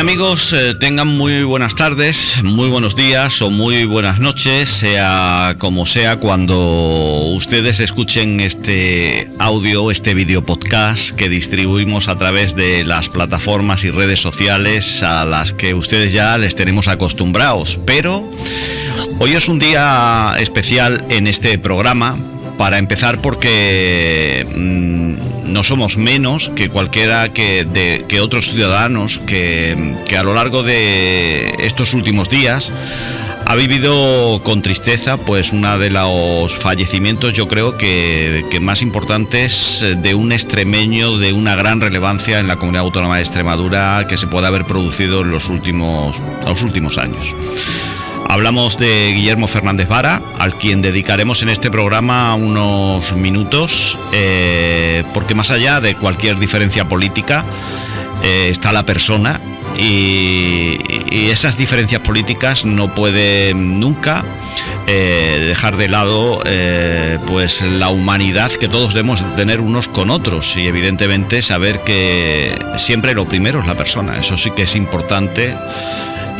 amigos, tengan muy buenas tardes, muy buenos días o muy buenas noches, sea como sea cuando ustedes escuchen este audio, este video podcast que distribuimos a través de las plataformas y redes sociales a las que ustedes ya les tenemos acostumbrados. Pero hoy es un día especial en este programa, para empezar porque no somos menos que cualquiera que otros ciudadanos que a lo largo de estos últimos días ha vivido con tristeza pues uno de los fallecimientos, yo creo que más importantes de un extremeño de una gran relevancia en la Comunidad Autónoma de Extremadura que se puede haber producido en los últimos años. Hablamos de Guillermo Fernández Vara, al quien dedicaremos en este programa unos minutos, porque más allá de cualquier diferencia política está la persona, y esas diferencias políticas no pueden nunca dejar de lado pues la humanidad que todos debemos tener unos con otros, y evidentemente saber que siempre lo primero es la persona. Eso sí que es importante.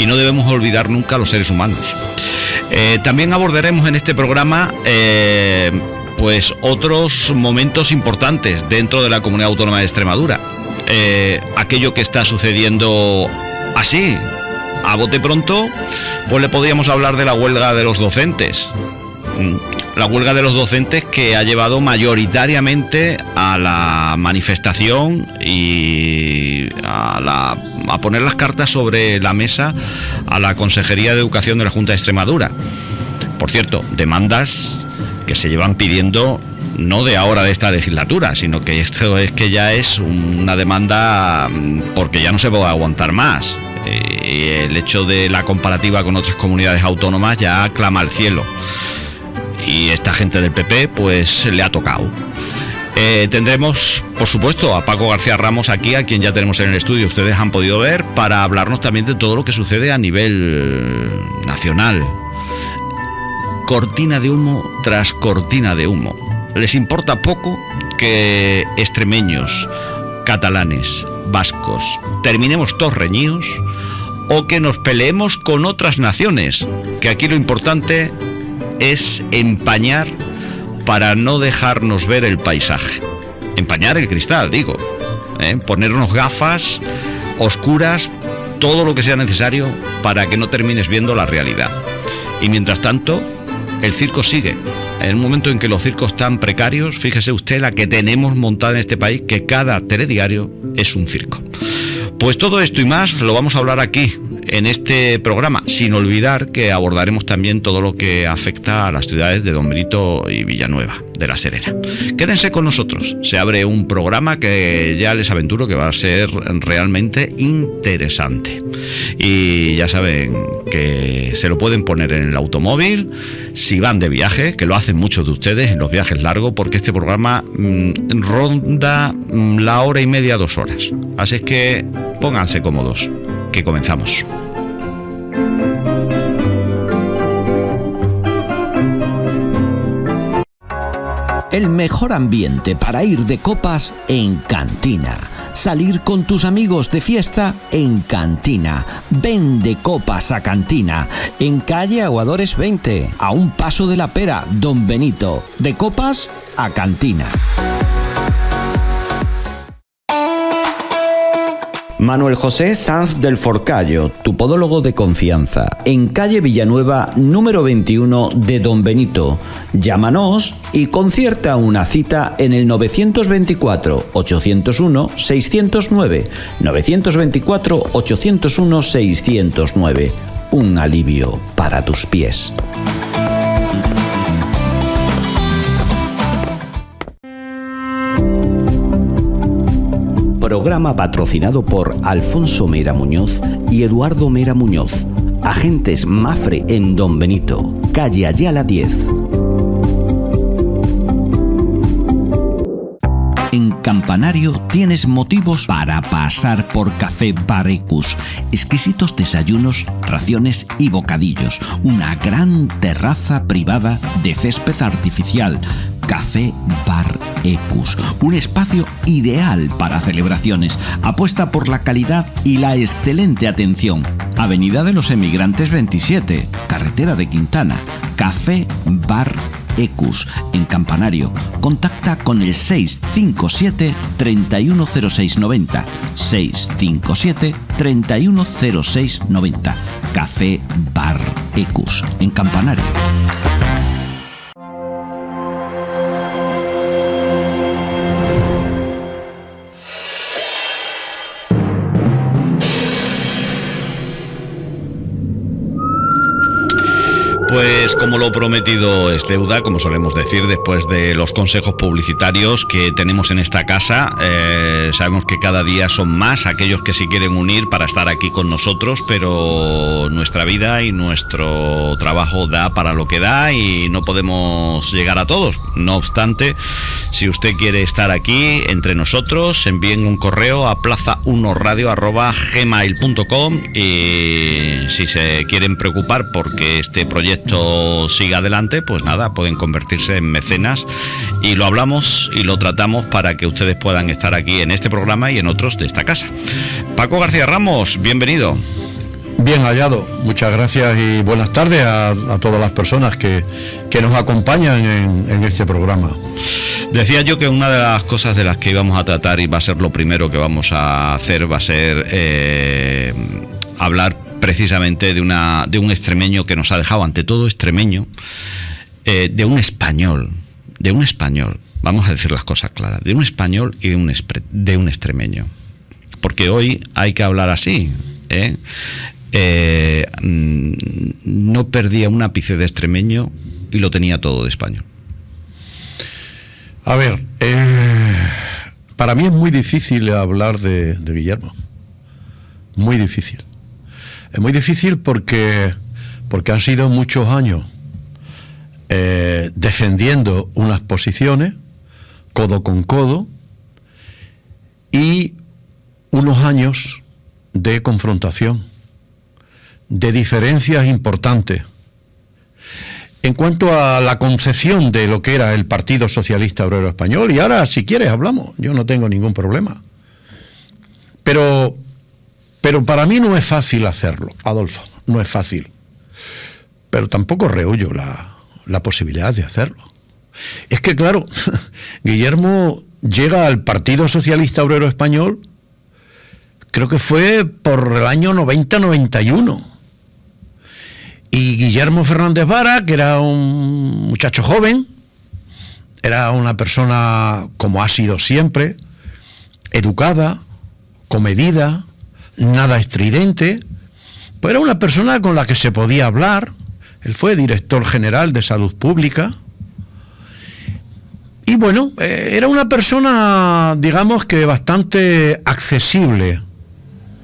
Y no debemos olvidar nunca a los seres humanos. También abordaremos en este programa pues otros momentos importantes dentro de la Comunidad Autónoma de Extremadura. Aquello que está sucediendo así, a bote pronto, pues le podríamos hablar de la huelga de los docentes. La huelga de los docentes que ha llevado mayoritariamente a la manifestación y a poner las cartas sobre la mesa a la Consejería de Educación de la Junta de Extremadura. Por cierto, demandas que se llevan pidiendo no de ahora de esta legislatura, sino que esto es que ya es una demanda porque ya no se puede aguantar más. Y el hecho de la comparativa con otras comunidades autónomas ya clama al cielo. Y esta gente del PP pues le ha tocado. Tendremos, por supuesto, a Paco García Ramos aquí, a quien ya tenemos en el estudio, ustedes han podido ver, para hablarnos también de todo lo que sucede a nivel nacional. Cortina de humo tras cortina de humo. Les importa poco que extremeños, catalanes, vascos, terminemos todos reñidos o que nos peleemos con otras naciones, que aquí lo importante es empañar para no dejarnos ver el paisaje. Empañar el cristal, digo. Ponernos gafas oscuras, todo lo que sea necesario para que no termines viendo la realidad. Y mientras tanto, el circo sigue. En el momento en que los circos están precarios, fíjese usted la que tenemos montada en este país, que cada telediario es un circo. Pues todo esto y más lo vamos a hablar aquí, en este programa, sin olvidar que abordaremos también todo lo que afecta a las ciudades de Don Benito y Villanueva de la Serena. Quédense con nosotros, se abre un programa que ya les aventuro que va a ser realmente interesante. Y ya saben que se lo pueden poner en el automóvil, si van de viaje, que lo hacen muchos de ustedes en los viajes largos, porque este programa ronda la hora y media, 2 horas. Así es que pónganse cómodos, que comenzamos. El mejor ambiente para ir de copas en Cantina. Salir con tus amigos de fiesta en Cantina. Ven de copas a Cantina. En calle Aguadores 20, a un paso de la Pera, Don Benito. De copas a Cantina. Manuel José Sanz del Forcallo, tu podólogo de confianza, en calle Villanueva, número 21 de Don Benito. Llámanos y concierta una cita en el 924-801-609, 924-801-609. Un alivio para tus pies. Programa patrocinado por Alfonso Mera Muñoz y Eduardo Mera Muñoz, agentes Mafre en Don Benito, calle Ayala 10. En Campanario tienes motivos para pasar por Café Barecus. Exquisitos desayunos, raciones y bocadillos. Una gran terraza privada de césped artificial. Café Bar Ecus, un espacio ideal para celebraciones. Apuesta por la calidad y la excelente atención. Avenida de los Emigrantes 27, carretera de Quintana. Café Bar Ecus, en Campanario. Contacta con el 657 310690. 657 310690. Café Bar Ecus, en Campanario. Pues como lo prometido es deuda, como solemos decir, después de los consejos publicitarios que tenemos en esta casa, sabemos que cada día son más aquellos que se quieren unir para estar aquí con nosotros, pero nuestra vida y nuestro trabajo da para lo que da y no podemos llegar a todos. No obstante, si usted quiere estar aquí entre nosotros, envíen un correo a plaza1radio@gmail.com y si se quieren preocupar porque este proyecto siga adelante, pues nada, pueden convertirse en mecenas y lo hablamos y lo tratamos para que ustedes puedan estar aquí en este programa y en otros de esta casa. Paco García Ramos, bienvenido. Bien hallado, muchas gracias y buenas tardes a todas las personas que nos acompañan en este programa. Decía yo que una de las cosas de las que íbamos a tratar y va a ser lo primero que vamos a hacer va a ser hablar precisamente de un extremeño que nos ha dejado, ante todo extremeño, de un español, vamos a decir las cosas claras, de un español y de un extremeño, porque hoy hay que hablar así, no perdía un ápice de extremeño y lo tenía todo de español. A ver, para mí es muy difícil hablar de Guillermo, muy difícil. Es muy difícil porque han sido muchos años defendiendo unas posiciones, codo con codo, y unos años de confrontación, de diferencias importantes. En cuanto a la concepción de lo que era el Partido Socialista Obrero Español, y ahora si quieres hablamos, yo no tengo ningún problema. Pero para mí no es fácil hacerlo, Adolfo, no es fácil. Pero tampoco rehuyo la posibilidad de hacerlo. Es que, claro, Guillermo llega al Partido Socialista Obrero Español, creo que fue por el año 90-91. Y Guillermo Fernández Vara, que era un muchacho joven, era una persona, como ha sido siempre, educada, comedida, nada estridente, pues era una persona con la que se podía hablar. Él fue director general de Salud Pública y bueno, era una persona, digamos que bastante accesible,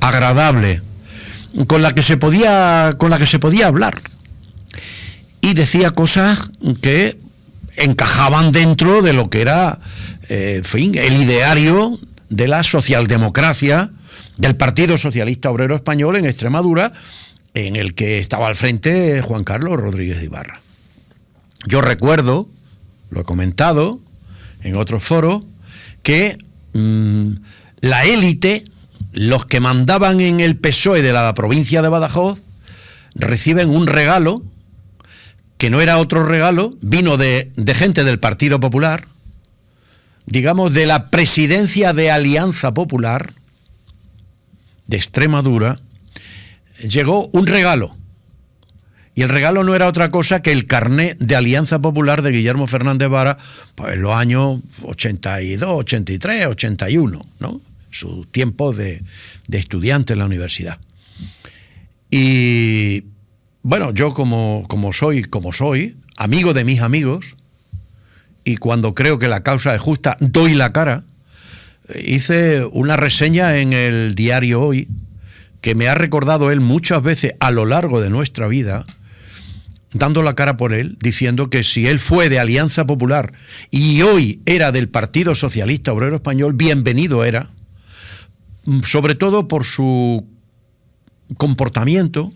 agradable, con la que se podía hablar, y decía cosas que encajaban dentro de lo que era, en fin, el ideario de la socialdemocracia, del Partido Socialista Obrero Español en Extremadura, en el que estaba al frente Juan Carlos Rodríguez de Ibarra. Yo recuerdo, lo he comentado en otros foros, que la élite, los que mandaban en el PSOE de la provincia de Badajoz, reciben un regalo que no era otro regalo, vino de gente del Partido Popular, digamos de la presidencia de Alianza Popular de Extremadura. Llegó un regalo, y el regalo no era otra cosa que el carné de Alianza Popular de Guillermo Fernández Vara, pues en los años 82, 83, 81, ¿no? Su tiempo de estudiante en la universidad. Y bueno, yo como soy, amigo de mis amigos, y cuando creo que la causa es justa, doy la cara. Hice una reseña en el diario Hoy, que me ha recordado él muchas veces a lo largo de nuestra vida, dando la cara por él, diciendo que si él fue de Alianza Popular y hoy era del Partido Socialista Obrero Español, bienvenido era, sobre todo por su comportamiento,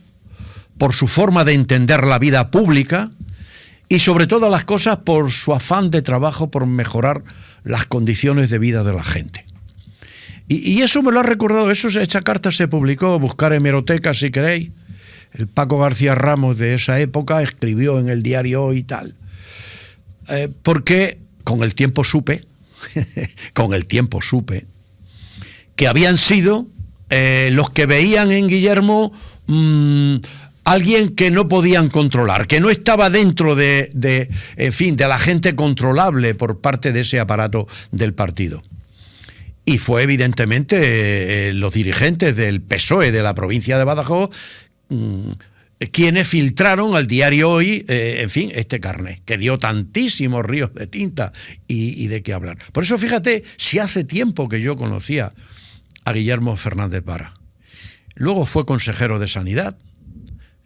por su forma de entender la vida pública y sobre todas las cosas por su afán de trabajo por mejorar las condiciones de vida de la gente. Y eso me lo ha recordado, esa carta se publicó, buscar hemeroteca si queréis. El Paco García Ramos de esa época escribió en el diario Hoy y tal. Porque con el tiempo supe que habían sido los que veían en Guillermo alguien que no podían controlar, que no estaba dentro de la gente controlable por parte de ese aparato del partido. Y fue evidentemente los dirigentes del PSOE de la provincia de Badajoz quienes filtraron al diario Hoy, este carné, que dio tantísimos ríos de tinta y de qué hablar. Por eso fíjate, si hace tiempo que yo conocía a Guillermo Fernández Vara. Luego fue consejero de Sanidad.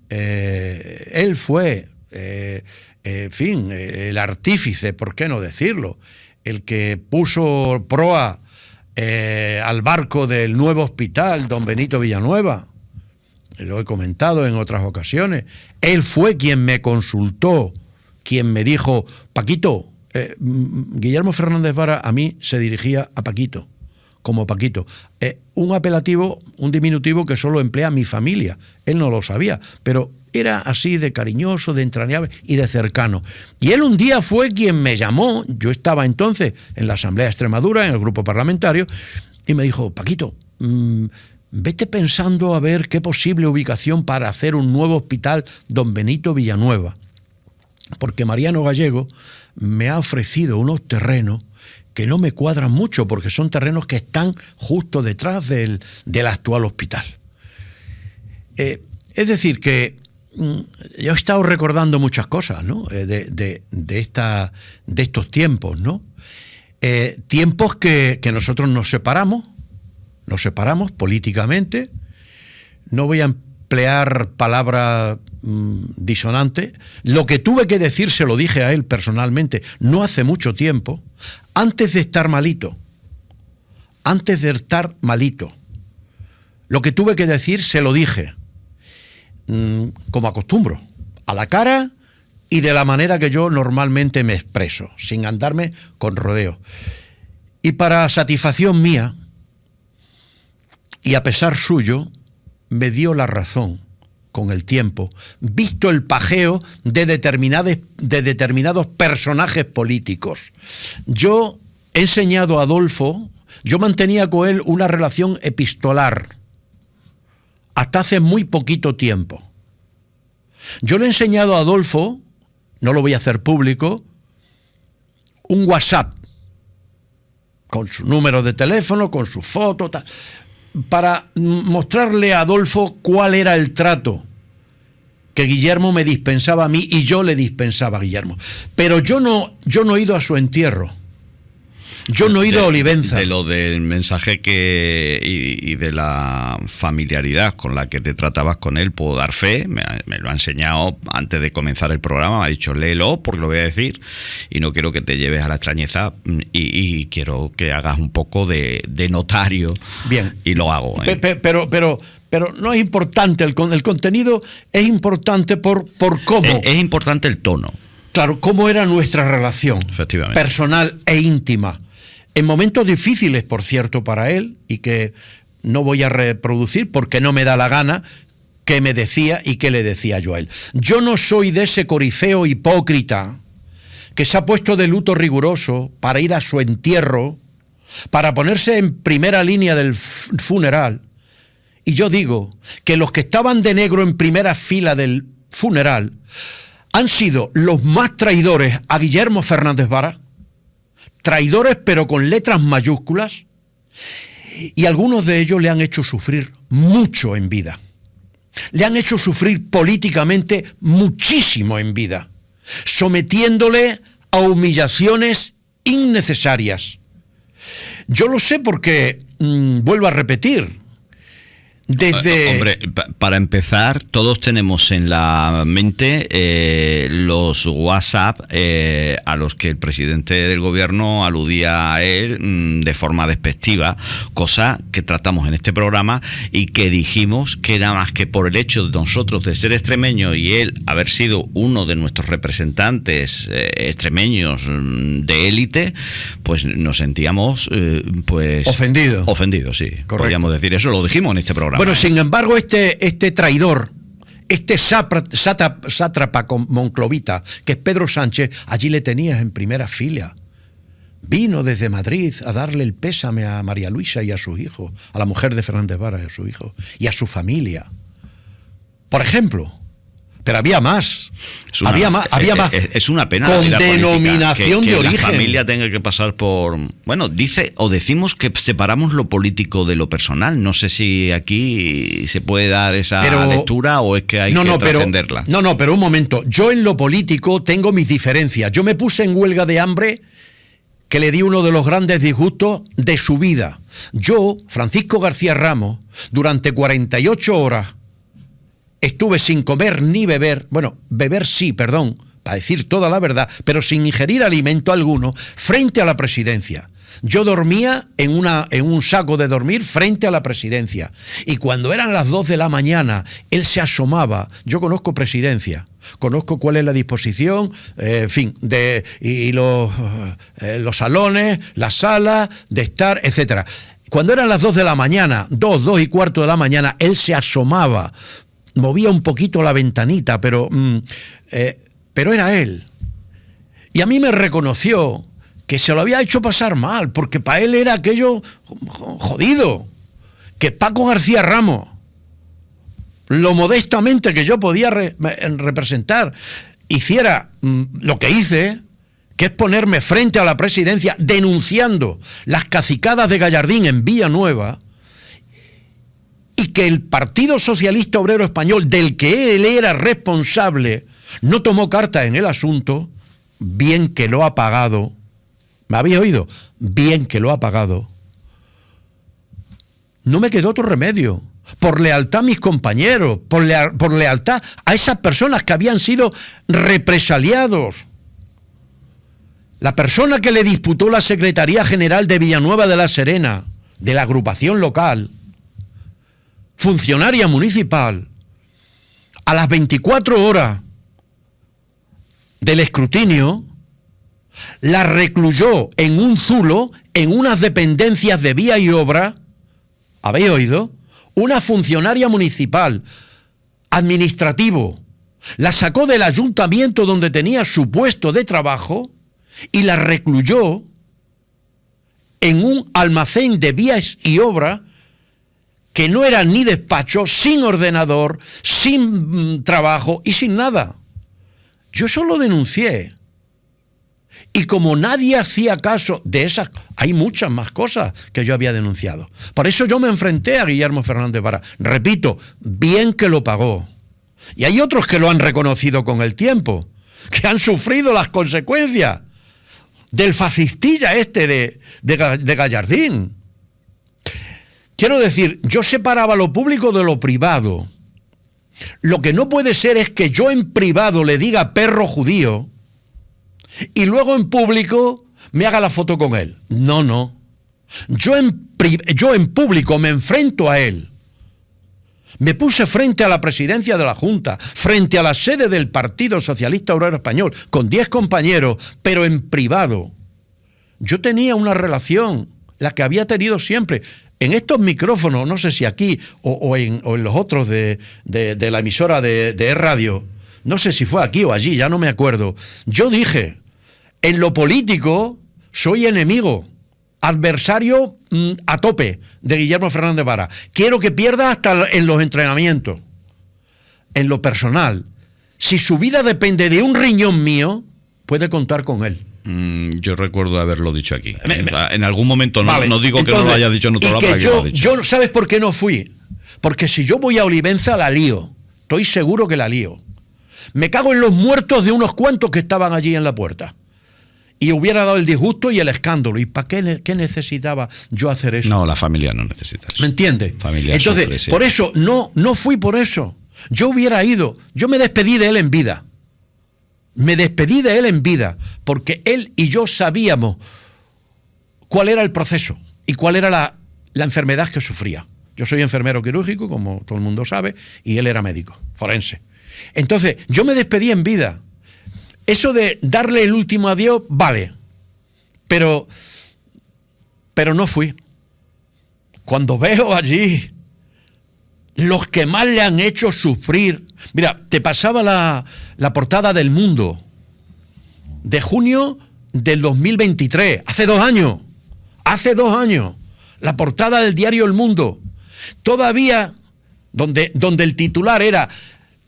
Él fue, el artífice, ¿por qué no decirlo? El que puso proa al barco del nuevo hospital Don Benito Villanueva. Lo he comentado en otras ocasiones. Él fue quien me consultó, quien me dijo, Paquito, Guillermo Fernández Vara a mí se dirigía a Paquito, como Paquito. Un apelativo, un diminutivo que solo emplea mi familia. Él no lo sabía, pero era así de cariñoso, de entrañable y de cercano. Y él un día fue quien me llamó, yo estaba entonces en la Asamblea de Extremadura, en el grupo parlamentario, y me dijo, Paquito, vete pensando a ver qué posible ubicación para hacer un nuevo hospital Don Benito Villanueva, porque Mariano Gallego me ha ofrecido unos terrenos que no me cuadran mucho, porque son terrenos que están justo detrás del actual hospital. Es decir, que yo he estado recordando muchas cosas, ¿no? de estos tiempos, ¿no? Tiempos que nosotros nos separamos políticamente. No voy a emplear palabras disonantes. Lo que tuve que decir se lo dije a él personalmente, no hace mucho tiempo, antes de estar malito. Lo que tuve que decir se lo dije, como acostumbro, a la cara y de la manera que yo normalmente me expreso, sin andarme con rodeos. Y para satisfacción mía, y a pesar suyo, me dio la razón con el tiempo, visto el pajeo de determinados personajes políticos. Yo he enseñado a Adolfo, yo mantenía con él una relación epistolar hasta hace muy poquito tiempo. Yo le he enseñado a Adolfo, no lo voy a hacer público, un WhatsApp con su número de teléfono, con su foto, tal, para mostrarle a Adolfo cuál era el trato que Guillermo me dispensaba a mí y yo le dispensaba a Guillermo. Pero yo no he ido a su entierro. Yo no he ido a Olivenza. De lo del mensaje y de la familiaridad con la que te tratabas con él, puedo dar fe. Me lo ha enseñado antes de comenzar el programa. Me ha dicho, léelo porque lo voy a decir y no quiero que te lleves a la extrañeza y quiero que hagas un poco de notario. Bien. Y lo hago. Pero no es importante, el contenido es importante por cómo. Es importante el tono. Claro, cómo era nuestra relación personal e íntima. En momentos difíciles, por cierto, para él, y que no voy a reproducir porque no me da la gana, qué me decía y qué le decía yo a él. Yo no soy de ese corifeo hipócrita que se ha puesto de luto riguroso para ir a su entierro, para ponerse en primera línea del funeral. Y yo digo que los que estaban de negro en primera fila del funeral han sido los más traidores a Guillermo Fernández Vara, traidores pero con letras mayúsculas, y algunos de ellos le han hecho sufrir mucho en vida. Le han hecho sufrir políticamente muchísimo en vida, sometiéndole a humillaciones innecesarias. Yo lo sé porque, vuelvo a repetir, Hombre, para empezar, todos tenemos en la mente los WhatsApp a los que el presidente del gobierno aludía a él de forma despectiva, cosa que tratamos en este programa y que dijimos que era más que por el hecho de nosotros de ser extremeños y él haber sido uno de nuestros representantes extremeños de élite, pues nos sentíamos ofendidos, sí. Correcto. Podríamos decir eso, lo dijimos en este programa. Bueno, sin embargo, este traidor, este sátrapa monclovita, que es Pedro Sánchez, allí le tenías en primera fila. Vino desde Madrid a darle el pésame a María Luisa y a su hijo, a la mujer de Fernández Vara y a su hijo, y a su familia. Por ejemplo. Pero había más. Había más. Es una pena. Con denominación de origen. Que la familia tenga que pasar por... Bueno, decimos que separamos lo político de lo personal. No sé si aquí se puede dar esa lectura o es que hay que trascenderla. Pero un momento. Yo en lo político tengo mis diferencias. Yo me puse en huelga de hambre que le di uno de los grandes disgustos de su vida. Yo, Francisco García Ramos, durante 48 horas... estuve sin comer ni beber, beber sí, perdón, para decir toda la verdad, pero sin ingerir alimento alguno, frente a la presidencia. Yo dormía en un saco de dormir frente a la presidencia. Y cuando eran las 2 de la mañana, él se asomaba. Yo conozco presidencia, conozco cuál es la disposición, los salones, las salas de estar, etcétera. Cuando eran las 2 de la mañana, 2 y cuarto de la mañana, él se asomaba. Movía un poquito la ventanita, pero era él. Y a mí me reconoció que se lo había hecho pasar mal, porque para él era aquello jodido. Que Paco García Ramos, lo modestamente que yo podía representar, hiciera lo que hice, que es ponerme frente a la presidencia denunciando las cacicadas de Gallardín en Villanueva, y que el Partido Socialista Obrero Español, del que él era responsable, no tomó carta en el asunto, bien que lo ha pagado. ¿Me habéis oído? Bien que lo ha pagado. No me quedó otro remedio. Por lealtad a mis compañeros, por lealtad a esas personas que habían sido represaliados. La persona que le disputó la Secretaría General de Villanueva de la Serena, de la agrupación local, funcionaria municipal, a las 24 horas del escrutinio, la recluyó en un zulo, en unas dependencias de vía y obra. ¿Habéis oído? Una funcionaria municipal, administrativo, la sacó del ayuntamiento donde tenía su puesto de trabajo y la recluyó en un almacén de vías y obra que no era ni despacho, sin ordenador, sin trabajo y sin nada. Yo solo denuncié. Y como nadie hacía caso de esas, hay muchas más cosas que yo había denunciado. Por eso yo me enfrenté a Guillermo Fernández Vara. Repito, bien que lo pagó. Y hay otros que lo han reconocido con el tiempo, que han sufrido las consecuencias del fascistilla de Gallardín. Quiero decir, yo separaba lo público de lo privado. Lo que no puede ser es que yo en privado le diga perro judío y luego en público me haga la foto con él. No. Yo en público me enfrento a él. Me puse frente a la presidencia de la Junta, frente a la sede del Partido Socialista Obrero Español, con 10 compañeros, pero en privado. Yo tenía una relación, la que había tenido siempre. En estos micrófonos, no sé si aquí o en los otros de la emisora de radio, no sé si fue aquí o allí, ya no me acuerdo. Yo dije, en lo político soy enemigo, adversario a tope de Guillermo Fernández Vara. Quiero que pierda hasta en los entrenamientos. En lo personal, si su vida depende de un riñón mío, puede contar con él. Yo recuerdo haberlo dicho aquí. En algún momento, vale, no digo entonces, que no lo haya dicho en otro lado, pero que lo he dicho. Yo, ¿sabes por qué no fui? Porque si yo voy a Olivenza, la lío. Estoy seguro que la lío. Me cago en los muertos de unos cuantos que estaban allí en la puerta. y hubiera dado el disgusto y el escándalo. ¿Y para qué necesitaba yo hacer eso? No, la familia no necesita eso. ¿Me entiende? Familia Entonces, sufre, sí. por eso, no fui por eso. Yo hubiera ido, yo me despedí de él en vida. Me despedí de él en vida, porque él y yo sabíamos cuál era el proceso y cuál era la enfermedad que sufría. Yo soy enfermero quirúrgico, como todo el mundo sabe, y él era médico, forense. Entonces, yo me despedí en vida. Eso de darle el último adiós, vale, pero no fui. Cuando veo allí los que más le han hecho sufrir. Mira, te pasaba la portada del Mundo de junio del 2023, hace 2 años. Hace 2 años. La portada del diario El Mundo. Todavía, donde el titular era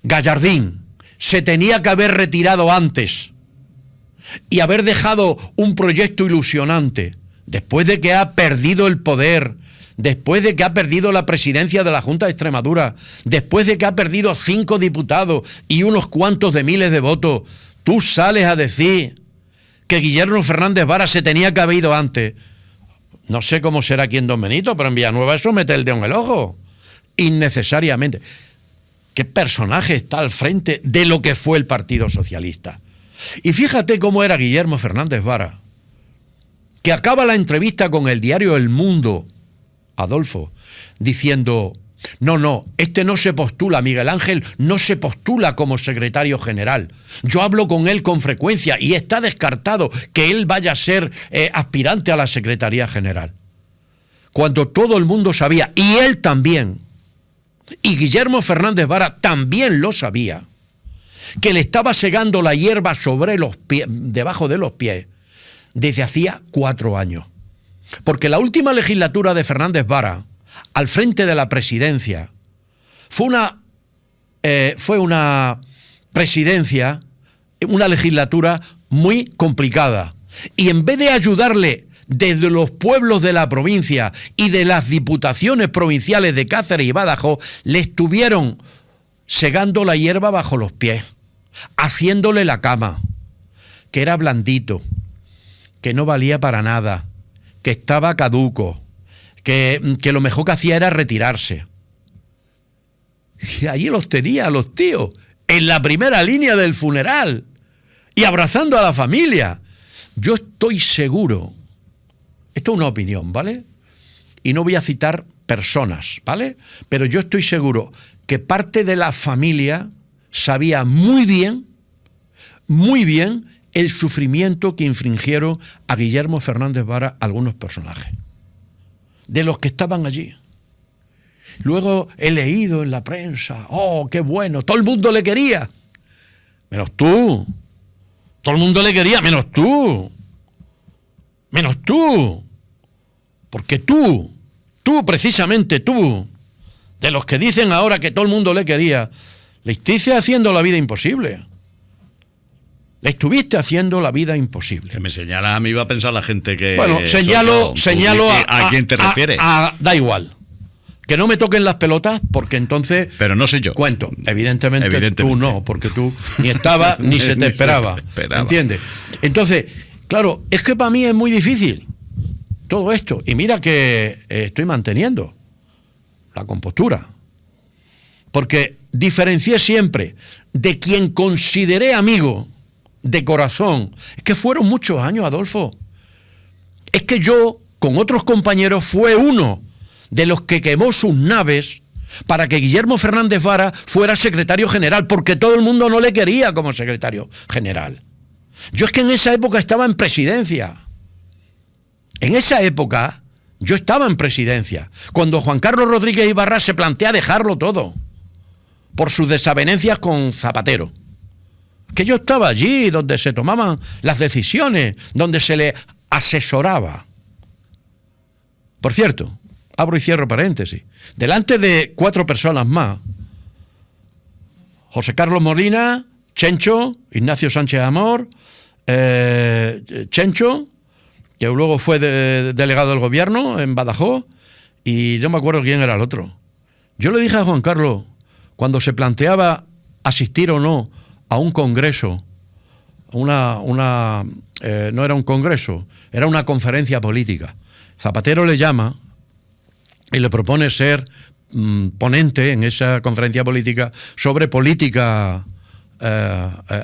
Gallardín, se tenía que haber retirado antes y haber dejado un proyecto ilusionante, después de que ha perdido el poder, después de que ha perdido la presidencia de la Junta de Extremadura, después de que ha perdido 5 diputados y unos cuantos de miles de votos, tú sales a decir que Guillermo Fernández Vara se tenía que haber ido antes. No sé cómo será aquí en Don Benito, pero en Villanueva eso mete el dedo en el ojo. Innecesariamente. ¿Qué personaje está al frente de lo que fue el Partido Socialista? Y fíjate cómo era Guillermo Fernández Vara, que acaba la entrevista con el diario El Mundo, Adolfo, diciendo: no, este no se postula, Miguel Ángel no se postula como secretario general. Yo hablo con él con frecuencia y está descartado que él vaya a ser aspirante a la Secretaría General. Cuando todo el mundo sabía, y él también, y Guillermo Fernández Vara también lo sabía, que le estaba segando la hierba sobre los pies, debajo de los pies, desde hacía 4 años. Porque la última legislatura de Fernández Vara, al frente de la presidencia, fue una presidencia, una legislatura muy complicada. Y en vez de ayudarle desde los pueblos de la provincia y de las diputaciones provinciales de Cáceres y Badajoz, le estuvieron segando la hierba bajo los pies, haciéndole la cama, que era blandito, que no valía para nada, que estaba caduco, que lo mejor que hacía era retirarse. Y allí los tenía, los tíos, en la primera línea del funeral y abrazando a la familia. Yo estoy seguro, esto es una opinión, ¿vale? Y no voy a citar personas, ¿vale? Pero yo estoy seguro que parte de la familia sabía muy bien el sufrimiento que infligieron a Guillermo Fernández Vara algunos personajes, de los que estaban allí. Luego he leído en la prensa, ¡oh, qué bueno! Todo el mundo le quería, menos tú. Todo el mundo le quería, menos tú. Menos tú. Porque tú, precisamente tú, de los que dicen ahora que todo el mundo le quería, le estuviste haciendo la vida imposible. Le estuviste haciendo la vida imposible. Que me señala, a mí va a pensar la gente que... Bueno, señalo ¿A quién te refieres? Da igual. Que no me toquen las pelotas, porque entonces... Pero no soy yo. Cuento. Evidentemente. Tú no, porque tú ni estabas ni se te esperaba. ¿Entiendes? Entonces, claro, es que para mí es muy difícil todo esto. Y mira que estoy manteniendo la compostura. Porque diferencié siempre de quien consideré amigo de corazón. Es que fueron muchos años, Adolfo. Es que yo, con otros compañeros, fue uno de los que quemó sus naves para que Guillermo Fernández Vara fuera secretario general, porque todo el mundo no le quería como secretario general. Yo es que en esa época estaba en presidencia. En esa época yo estaba en presidencia, cuando Juan Carlos Rodríguez Ibarra se plantea dejarlo todo por sus desavenencias con Zapatero. Que yo estaba allí, donde se tomaban las decisiones, donde se le asesoraba. Por cierto, abro y cierro paréntesis, delante de 4 personas más: José Carlos Molina, Chencho, Ignacio Sánchez Amor, Chencho, que luego fue delegado del gobierno en Badajoz, y no me acuerdo quién era el otro. Yo le dije a Juan Carlos, cuando se planteaba asistir o no a un congreso no era un congreso, era una conferencia política. Zapatero le llama y le propone ser ponente en esa conferencia política sobre política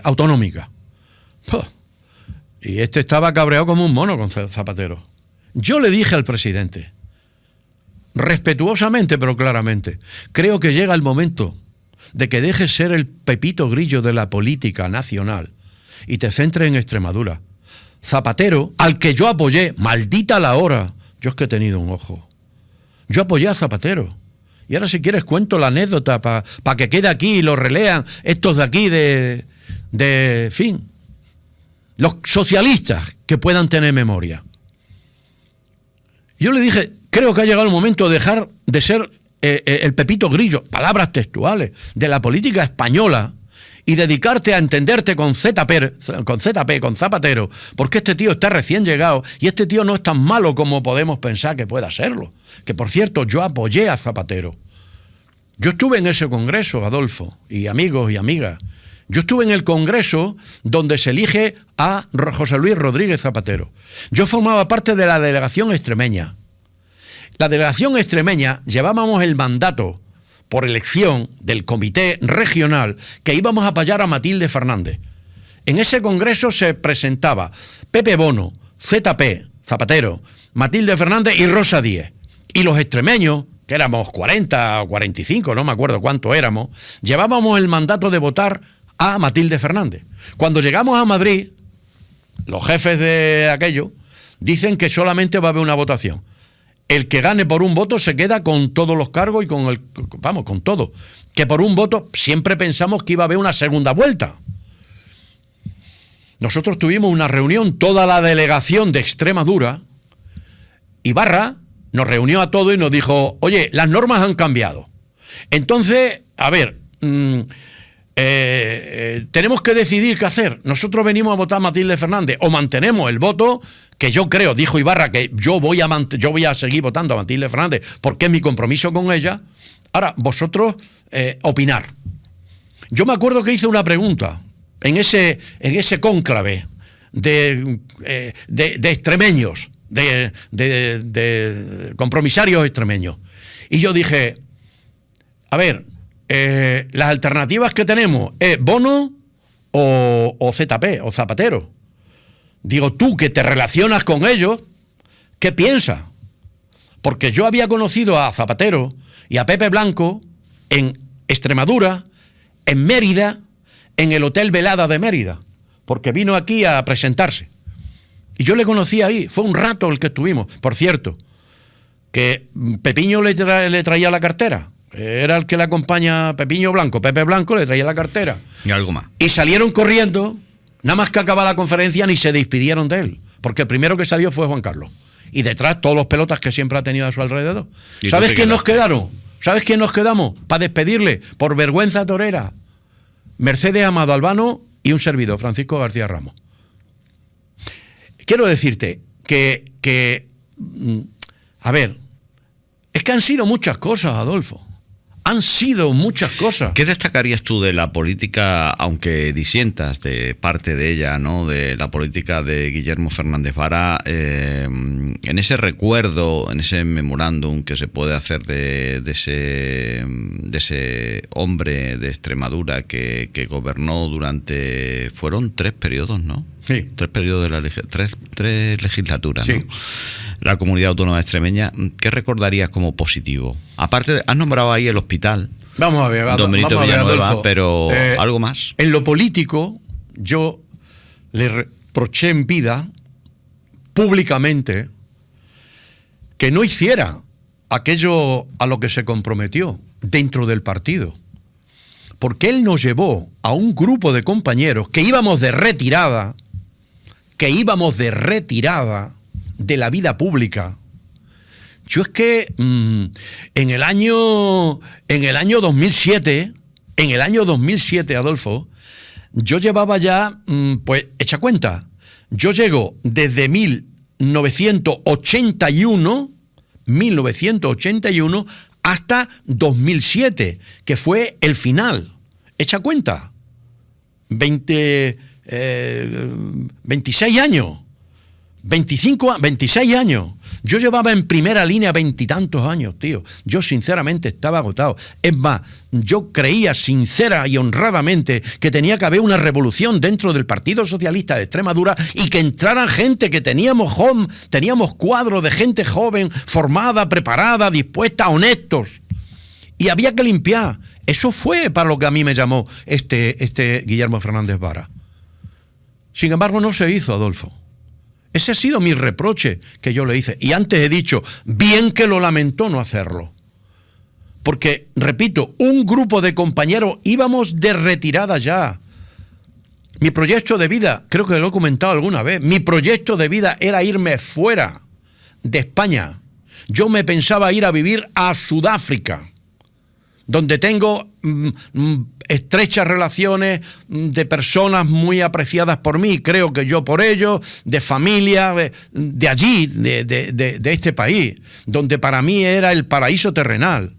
autonómica. Y este estaba cabreado como un mono con Zapatero. Yo le dije al presidente, respetuosamente pero claramente, creo que llega el momento de que dejes ser el Pepito Grillo de la política nacional y te centres en Extremadura. Zapatero, al que yo apoyé, maldita la hora, yo es que he tenido un ojo. Yo apoyé a Zapatero. Y ahora si quieres cuento la anécdota para que quede aquí y lo relean estos de aquí de fin. Los socialistas que puedan tener memoria. Yo le dije, creo que ha llegado el momento de dejar de ser el Pepito Grillo, palabras textuales, de la política española y dedicarte a entenderte con ZP, con Zapatero, porque este tío está recién llegado y este tío no es tan malo como podemos pensar que pueda serlo. Que por cierto, yo apoyé a Zapatero. Yo estuve en ese congreso, Adolfo, y amigos y amigas. Yo estuve en el congreso donde se elige a José Luis Rodríguez Zapatero. Yo formaba parte de la delegación extremeña. La delegación extremeña llevábamos el mandato por elección del comité regional que íbamos a apoyar a Matilde Fernández. En ese congreso se presentaba Pepe Bono, ZP, Zapatero, Matilde Fernández y Rosa Díez. Y los extremeños, que éramos 40 o 45, no me acuerdo cuánto éramos, llevábamos el mandato de votar a Matilde Fernández. Cuando llegamos a Madrid, los jefes de aquello dicen que solamente va a haber una votación. El que gane por un voto se queda con todos los cargos y con todo. Que por un voto siempre pensamos que iba a haber una segunda vuelta. Nosotros tuvimos una reunión, toda la delegación de Extremadura, Ibarra nos reunió a todos y nos dijo, oye, las normas han cambiado. Entonces, a ver, tenemos que decidir qué hacer. Nosotros venimos a votar a Matilde Fernández o mantenemos el voto, que yo creo, dijo Ibarra, que yo voy a seguir votando a Matilde Fernández porque es mi compromiso con ella. Ahora, vosotros opinar. Yo me acuerdo que hice una pregunta en ese cónclave de extremeños, de compromisarios extremeños. Y yo dije, a ver, las alternativas que tenemos es Bono o ZP o Zapatero. Digo, tú que te relacionas con ellos, ¿qué piensas? Porque yo había conocido a Zapatero y a Pepe Blanco en Extremadura, en Mérida, en el Hotel Velada de Mérida, porque vino aquí a presentarse. Y yo le conocí ahí, fue un rato el que estuvimos. Por cierto, que Pepiño le traía la cartera. Era el que le acompaña a Pepiño Blanco. Pepe Blanco le traía la cartera. Y algo más. Y salieron corriendo, nada más que acaba la conferencia, ni se despidieron de él. Porque el primero que salió fue Juan Carlos. Y detrás todos los pelotas que siempre ha tenido a su alrededor. ¿Sabes quién nos quedaron? ¿Sabes quién nos quedamos? Para despedirle, por vergüenza torera. Mercedes Amado Albano y un servidor, Francisco García Ramos. Quiero decirte que a ver, es que han sido muchas cosas, Adolfo. Han sido muchas cosas. ¿Qué destacarías tú de la política, aunque disientas de parte de ella, ¿no? De la política de Guillermo Fernández Vara, en ese recuerdo, en ese memorándum que se puede hacer de ese hombre de Extremadura que gobernó durante, fueron 3 periodos, ¿no? Sí. 3 periodos de tres legislaturas, sí. ¿no? La comunidad autónoma extremeña, ¿qué recordarías como positivo? Aparte, has nombrado ahí el hospital. Vamos a ver, Don Benito Villanueva, Adolfo, pero algo más. En lo político, yo le reproché en vida, públicamente, que no hiciera aquello a lo que se comprometió dentro del partido. Porque él nos llevó a un grupo de compañeros que íbamos de retirada de la vida pública. Yo es que en el año 2007, Adolfo, yo llevaba ya, pues, echa cuenta, yo llego desde 1981 hasta 2007, que fue el final. Echa cuenta, 26 años, 26 años. Yo llevaba en primera línea 20 y tantos años, tío. Yo sinceramente estaba agotado. Es más, yo creía sincera y honradamente que tenía que haber una revolución dentro del Partido Socialista de Extremadura y que entraran gente, que teníamos cuadros de gente joven, formada, preparada, dispuesta, honestos. Y había que limpiar. Eso fue para lo que a mí me llamó este Guillermo Fernández Vara. Sin embargo, no se hizo, Adolfo. Ese ha sido mi reproche que yo le hice. Y antes he dicho, bien que lo lamentó no hacerlo. Porque, repito, un grupo de compañeros íbamos de retirada ya. Mi proyecto de vida, creo que lo he comentado alguna vez, mi proyecto de vida era irme fuera de España. Yo me pensaba ir a vivir a Sudáfrica, donde tengo estrechas relaciones de personas muy apreciadas por mí, creo que yo por ellos, de familia, de allí, de este país, donde para mí era el paraíso terrenal.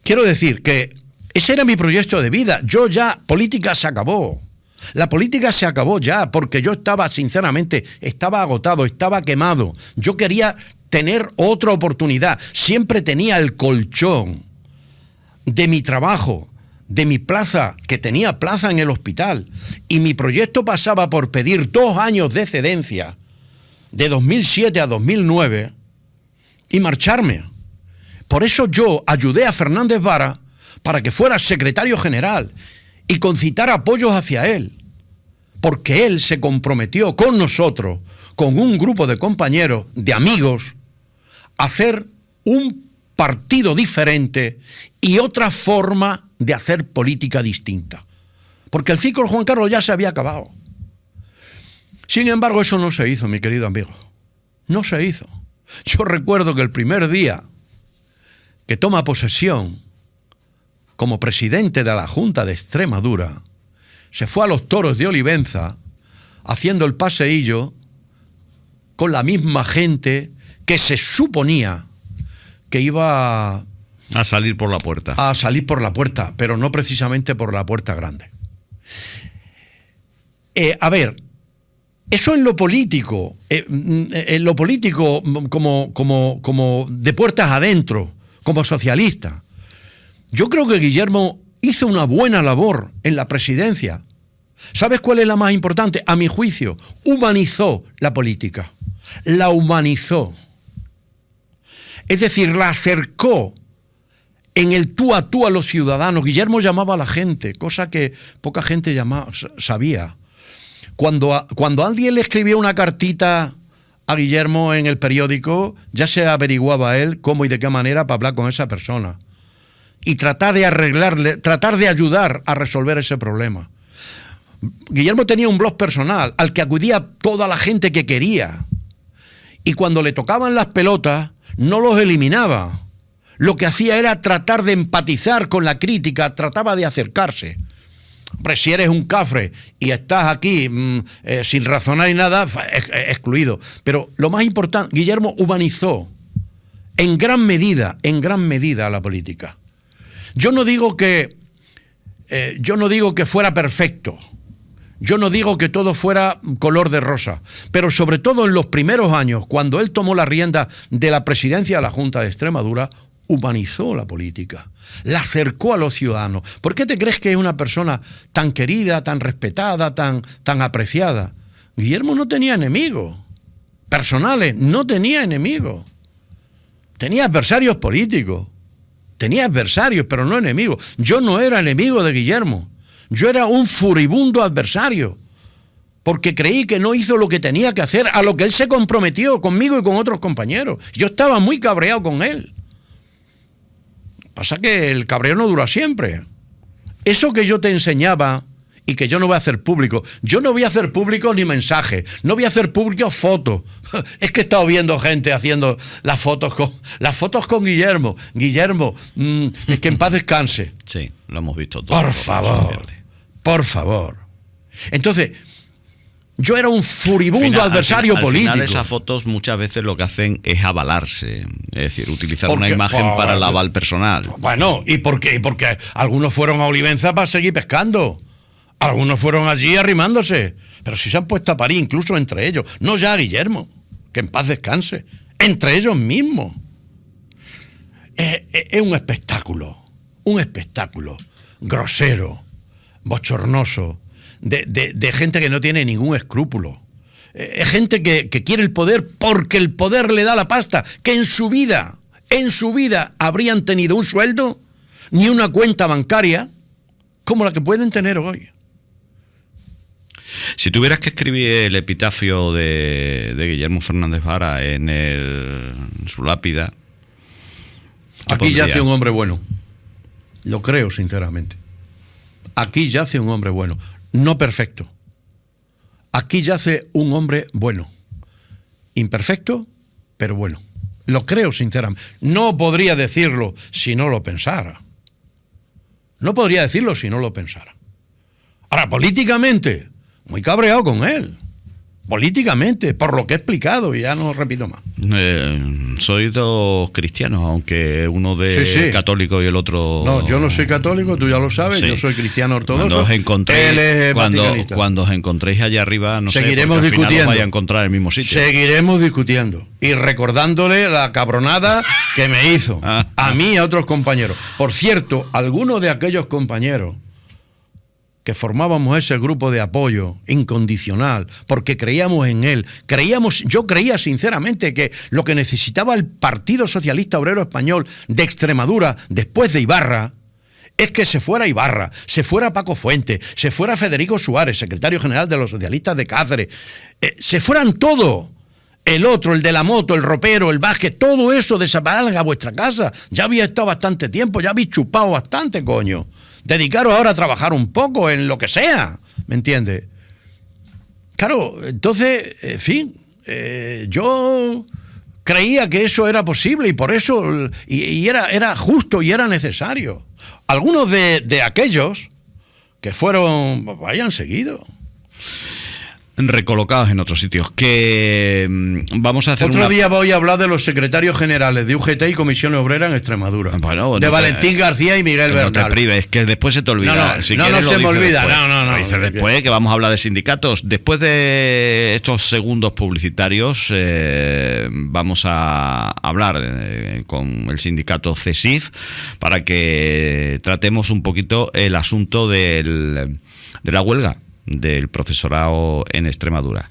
Quiero decir que ese era mi proyecto de vida. Yo ya, política se acabó. La política se acabó ya, porque yo estaba, sinceramente, estaba agotado, estaba quemado. Yo quería tener otra oportunidad. Siempre tenía el colchón de mi trabajo, de mi plaza, que tenía plaza en el hospital, y mi proyecto pasaba por pedir 2 años de excedencia, de 2007 a 2009, y marcharme. Por eso yo ayudé a Fernández Vara para que fuera secretario general y concitar apoyos hacia él, porque él se comprometió con nosotros, con un grupo de compañeros, de amigos, a hacer un partido diferente y otra forma de hacer política distinta. Porque el ciclo Juan Carlos ya se había acabado. Sin embargo, eso no se hizo, mi querido amigo. No se hizo. Yo recuerdo que el primer día que toma posesión como presidente de la Junta de Extremadura, se fue a los toros de Olivenza haciendo el paseillo con la misma gente que se suponía que iba a salir por la puerta. A salir por la puerta, pero no precisamente por la puerta grande. A ver, eso en lo político, como de puertas adentro, como socialista. Yo creo que Guillermo hizo una buena labor en la presidencia. ¿Sabes cuál es la más importante? A mi juicio, humanizó la política. La humanizó. Es decir, la acercó en el tú a tú a los ciudadanos. Guillermo llamaba a la gente, cosa que poca gente sabía. Cuando alguien le escribía una cartita a Guillermo en el periódico, ya se averiguaba él cómo y de qué manera para hablar con esa persona. Y tratar de arreglarle, tratar de ayudar a resolver ese problema. Guillermo tenía un blog personal al que acudía toda la gente que quería. Y cuando le tocaban las pelotas, no los eliminaba. Lo que hacía era tratar de empatizar con la crítica, trataba de acercarse. Hombre, si eres un cafre y estás aquí sin razonar y nada, excluido. Pero lo más importante, Guillermo humanizó en gran medida a la política. Yo no digo que fuera perfecto. Yo no digo que todo fuera color de rosa, pero sobre todo en los primeros años, cuando él tomó la rienda de la presidencia de la Junta de Extremadura, humanizó la política, la acercó a los ciudadanos. ¿Por qué te crees que es una persona tan querida, tan respetada, tan apreciada? Guillermo no tenía enemigos personales, no tenía enemigos. Tenía adversarios políticos, tenía adversarios, pero no enemigos. Yo no era enemigo de Guillermo. Yo era un furibundo adversario, porque creí que no hizo lo que tenía que hacer, a lo que él se comprometió conmigo y con otros compañeros. Yo estaba muy cabreado con él. Pasa que el cabreo no dura siempre. Eso que yo te enseñaba y que yo no voy a hacer público, yo no voy a hacer público ni mensajes, no voy a hacer público fotos. Es que he estado viendo gente haciendo las fotos con Guillermo. Guillermo, es que en paz descanse. Sí, lo hemos visto todo. Por favor. Entonces, yo era un furibundo adversario político. Al final esas fotos muchas veces lo que hacen es avalarse, es decir, utilizar una imagen para el aval personal. Bueno, ¿y por qué? Porque algunos fueron a Olivenza para seguir pescando. Algunos fueron allí arrimándose, pero si se han puesto a parir incluso entre ellos, no ya a Guillermo, que en paz descanse, entre ellos mismos. Es un espectáculo grosero, bochornoso, de gente que no tiene ningún escrúpulo. Es gente que quiere el poder porque el poder le da la pasta, que en su vida habrían tenido un sueldo ni una cuenta bancaria como la que pueden tener hoy. Si tuvieras que escribir el epitafio de Guillermo Fernández Vara en su lápida, aquí yace un hombre bueno. Lo creo, sinceramente. Aquí yace un hombre bueno. No perfecto. Aquí yace un hombre bueno. Imperfecto, pero bueno. Lo creo, sinceramente. No podría decirlo si no lo pensara. Ahora, políticamente, muy cabreado con él. Políticamente, por lo que he explicado, y ya no repito más. Soy dos cristianos, aunque uno de católico y el otro... No, yo no soy católico, tú ya lo sabes, yo soy cristiano ortodoxo. Cuando os encontréis allá arriba, no seguiremos sé, discutiendo. Al final os vais a encontrar en el mismo sitio. Seguiremos discutiendo y recordándole la cabronada que me hizo a mí y a otros compañeros. Por cierto, algunos de aquellos compañeros que formábamos ese grupo de apoyo incondicional, porque creíamos en él, yo creía sinceramente que lo que necesitaba el Partido Socialista Obrero Español de Extremadura, después de Ibarra, es que se fuera Ibarra, se fuera Paco Fuente, se fuera Federico Suárez, secretario general de los socialistas de Cáceres, se fueran todos. El otro, el de la moto, el ropero, el Vázquez, todo eso desaparezca a vuestra casa. Ya había estado bastante tiempo, ya habéis chupado bastante, coño. Dedicaros ahora a trabajar un poco en lo que sea, ¿me entiendes? Claro, entonces, en fin, yo creía que eso era posible y por eso, y era justo y era necesario. Algunos de aquellos que fueron, hayan seguido. Recolocados en otros sitios. Que vamos a hacer otro día voy a hablar de los secretarios generales de UGT y Comisión Obrera en Extremadura. Bueno, de Valentín García y Miguel Bernal. No te prives, que después se te olvida. No se me olvida. No. Dices después que vamos a hablar de sindicatos. Después de estos segundos publicitarios, vamos a hablar con el sindicato CESIF para que tratemos un poquito el asunto de la huelga del profesorado en Extremadura.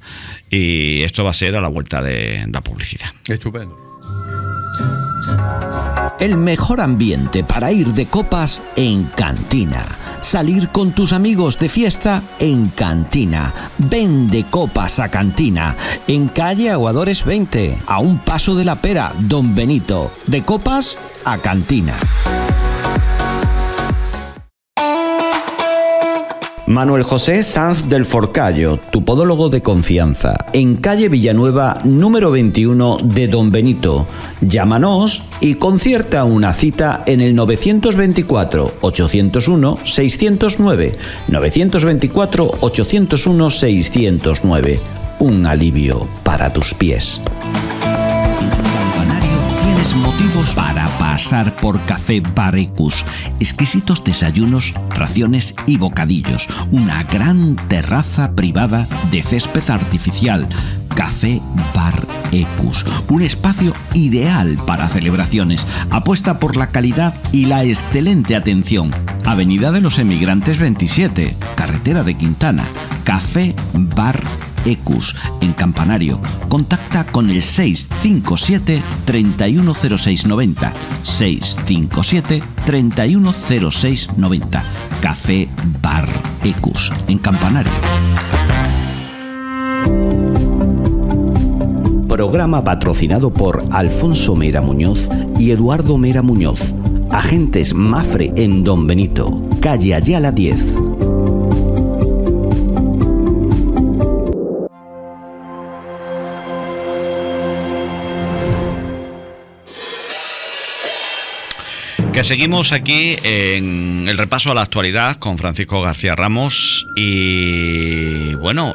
Y esto va a ser a la vuelta de la publicidad. Estupendo. El mejor ambiente para ir de copas en Cantina. Salir con tus amigos de fiesta en Cantina. Ven de copas a Cantina. En calle Aguadores 20, a un paso de la Pera, Don Benito. De copas a Cantina. Manuel José Sanz del Forcallo, tu podólogo de confianza, en calle Villanueva, número 21 de Don Benito. Llámanos y concierta una cita en el 924-801-609, 924-801-609. Un alivio para tus pies. Motivos para pasar por Café Bar Ecus. Exquisitos desayunos, raciones y bocadillos. Una gran terraza privada de césped artificial. Café Bar Ecus, un espacio ideal para celebraciones. Apuesta por la calidad y la excelente atención. Avenida de los Emigrantes 27, carretera de Quintana. Café Bar Ecus, en Campanario. Contacta con el 657 310690, 657 310690. Café Bar Ecus, en Campanario. Programa patrocinado por Alfonso Mera Muñoz y Eduardo Mera Muñoz. Agentes Mafre en Don Benito, calle Ayala 10. Que seguimos aquí en el repaso a la actualidad con Francisco García Ramos y bueno,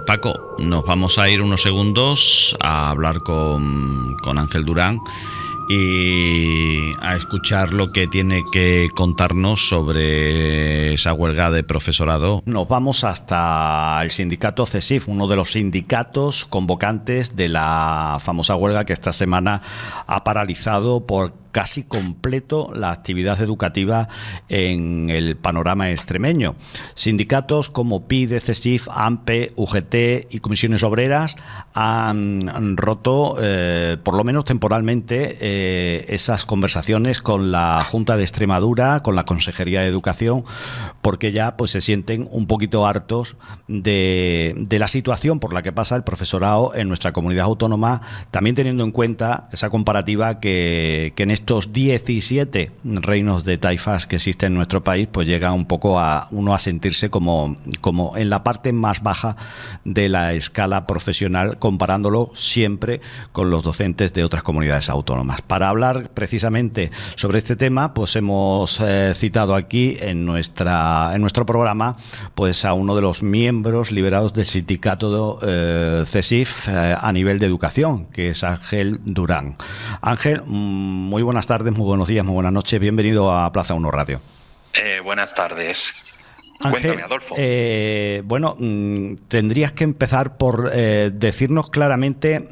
Paco, nos vamos a ir unos segundos a hablar con Ángel Durán y a escuchar lo que tiene que contarnos sobre esa huelga de profesorado. Nos vamos hasta el sindicato CESIF, uno de los sindicatos convocantes de la famosa huelga que esta semana ha paralizado por casi completo la actividad educativa en el panorama extremeño. Sindicatos como PIDE, CESIF, AMPE, UGT y Comisiones Obreras han roto, por lo menos temporalmente, esas conversaciones con la Junta de Extremadura, con la Consejería de Educación, porque ya pues se sienten un poquito hartos de la situación por la que pasa el profesorado en nuestra comunidad autónoma, también teniendo en cuenta esa comparativa que en estos 17 reinos de taifas que existen en nuestro país, pues llega un poco a uno a sentirse como en la parte más baja de la escala profesional, comparándolo siempre con los docentes de otras comunidades autónomas. Para hablar precisamente sobre este tema, pues hemos citado aquí en nuestro programa pues a uno de los miembros liberados del sindicato CESIF a nivel de educación, que es Ángel Durán. Ángel, muy buenas tardes, muy buenos días, muy buenas noches, bienvenido a Plaza 1 Radio. Buenas tardes. Ángel, cuéntame, Adolfo. Tendrías que empezar por decirnos claramente,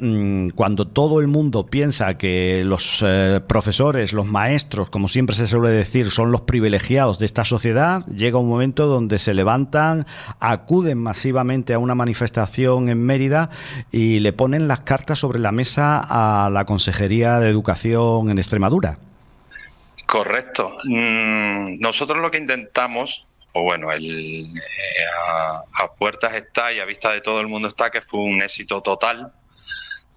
cuando todo el mundo piensa que los profesores, los maestros, como siempre se suele decir, son los privilegiados de esta sociedad, llega un momento donde se levantan, acuden masivamente a una manifestación en Mérida y le ponen las cartas sobre la mesa a la Consejería de Educación en Extremadura. Correcto. Nosotros lo que intentamos, o bueno, a puertas está y a vista de todo el mundo está, que fue un éxito total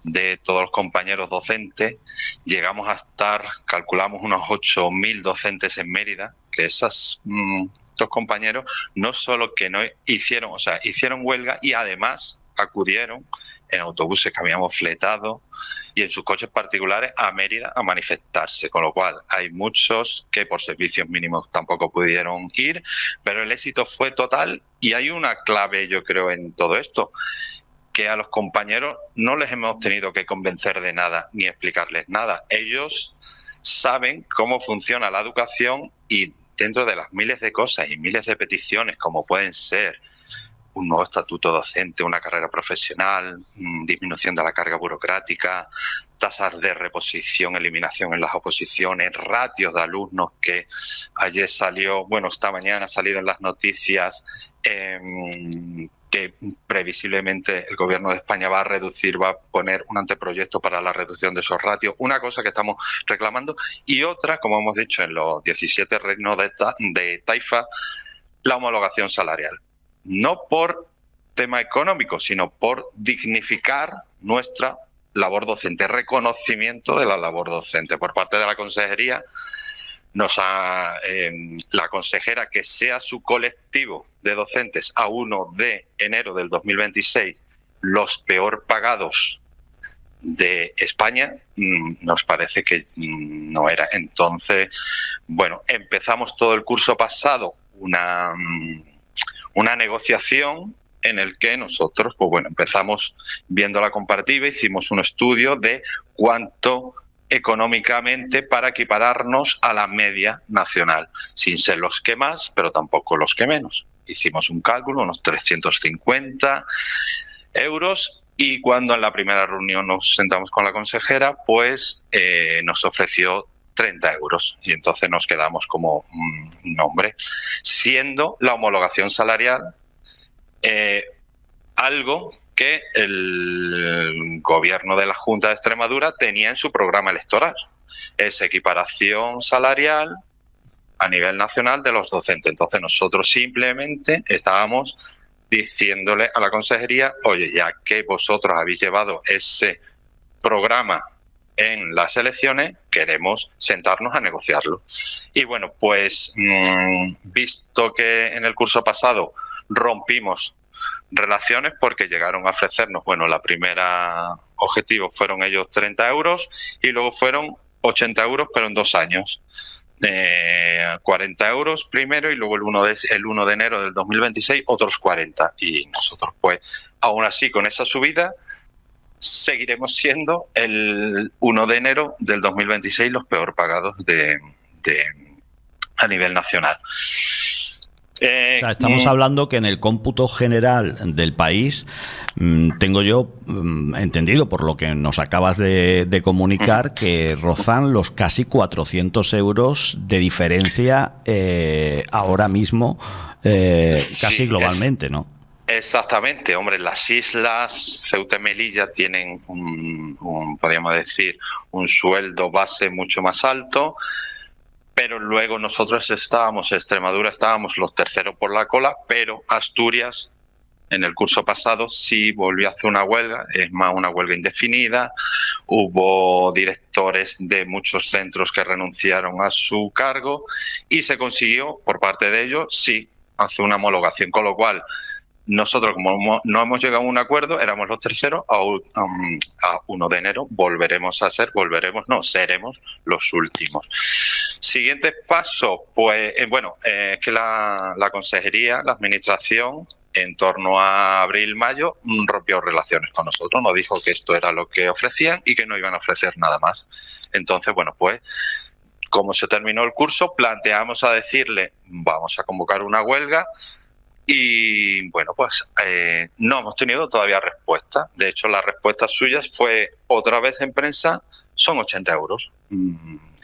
de todos los compañeros docentes. Llegamos a estar, calculamos, unos 8.000 docentes en Mérida, que estos compañeros no solo que no hicieron, o sea, hicieron huelga y además acudieron en autobuses que habíamos fletado y en sus coches particulares a Mérida a manifestarse, con lo cual hay muchos que por servicios mínimos tampoco pudieron ir, pero el éxito fue total. Y hay una clave, yo creo, en todo esto, que a los compañeros no les hemos tenido que convencer de nada ni explicarles nada. Ellos saben cómo funciona la educación y dentro de las miles de cosas y miles de peticiones, como pueden ser un nuevo estatuto docente, una carrera profesional, disminución de la carga burocrática, tasas de reposición, eliminación en las oposiciones, ratios de alumnos, que ayer salió, bueno, esta mañana ha salido en las noticias que previsiblemente el Gobierno de España va a poner un anteproyecto para la reducción de esos ratios, una cosa que estamos reclamando, y otra, como hemos dicho en los 17 reinos de Taifa, la homologación salarial. No por tema económico, sino por dignificar nuestra labor docente, reconocimiento de la labor docente. Por parte de la Consejería, la consejera, que sea su colectivo de docentes a 1 de enero del 2026 los peor pagados de España, nos parece que no era. Entonces, bueno, empezamos todo el curso pasado una negociación en el que nosotros, pues bueno, empezamos viendo la comparativa, hicimos un estudio de cuánto económicamente para equipararnos a la media nacional, sin ser los que más, pero tampoco los que menos. Hicimos un cálculo, unos 350 euros, y cuando en la primera reunión nos sentamos con la consejera, pues nos ofreció 30 euros, y entonces nos quedamos como nombre, siendo la homologación salarial algo que el gobierno de la Junta de Extremadura tenía en su programa electoral, es equiparación salarial a nivel nacional de los docentes. Entonces nosotros simplemente estábamos diciéndole a la consejería, oye, ya que vosotros habéis llevado ese programa en las elecciones, queremos sentarnos a negociarlo. Y bueno, pues visto que en el curso pasado rompimos relaciones porque llegaron a ofrecernos, bueno, la primera objetivo fueron ellos 30 euros y luego fueron 80 euros, pero en 2 años. 40 euros primero y luego el 1 de enero del 2026 otros 40. Y nosotros, pues, aún así, con esa subida, seguiremos siendo el 1 de enero del 2026 los peor pagados a nivel nacional. O sea, estamos hablando que en el cómputo general del país, tengo yo entendido por lo que nos acabas de comunicar, que rozan los casi 400 euros de diferencia ahora mismo, casi globalmente, ¿no? Exactamente, hombre, las islas Ceuta y Melilla tienen podríamos decir, un sueldo base mucho más alto, pero luego nosotros Extremadura estábamos los terceros por la cola, pero Asturias en el curso pasado sí volvió a hacer una huelga, es más, una huelga indefinida. Hubo directores de muchos centros que renunciaron a su cargo y se consiguió, por parte de ellos, sí, hacer una homologación, con lo cual nosotros, como no hemos llegado a un acuerdo, éramos los terceros, a 1 de enero seremos los últimos. Siguiente paso, pues, es que la consejería, la administración, en torno a abril-mayo, rompió relaciones con nosotros, nos dijo que esto era lo que ofrecían y que no iban a ofrecer nada más. Entonces, pues, como se terminó el curso, planteamos a decirle, vamos a convocar una huelga. Y bueno, pues no hemos tenido todavía respuesta. De hecho, la respuesta suya fue otra vez en prensa, son 80 euros.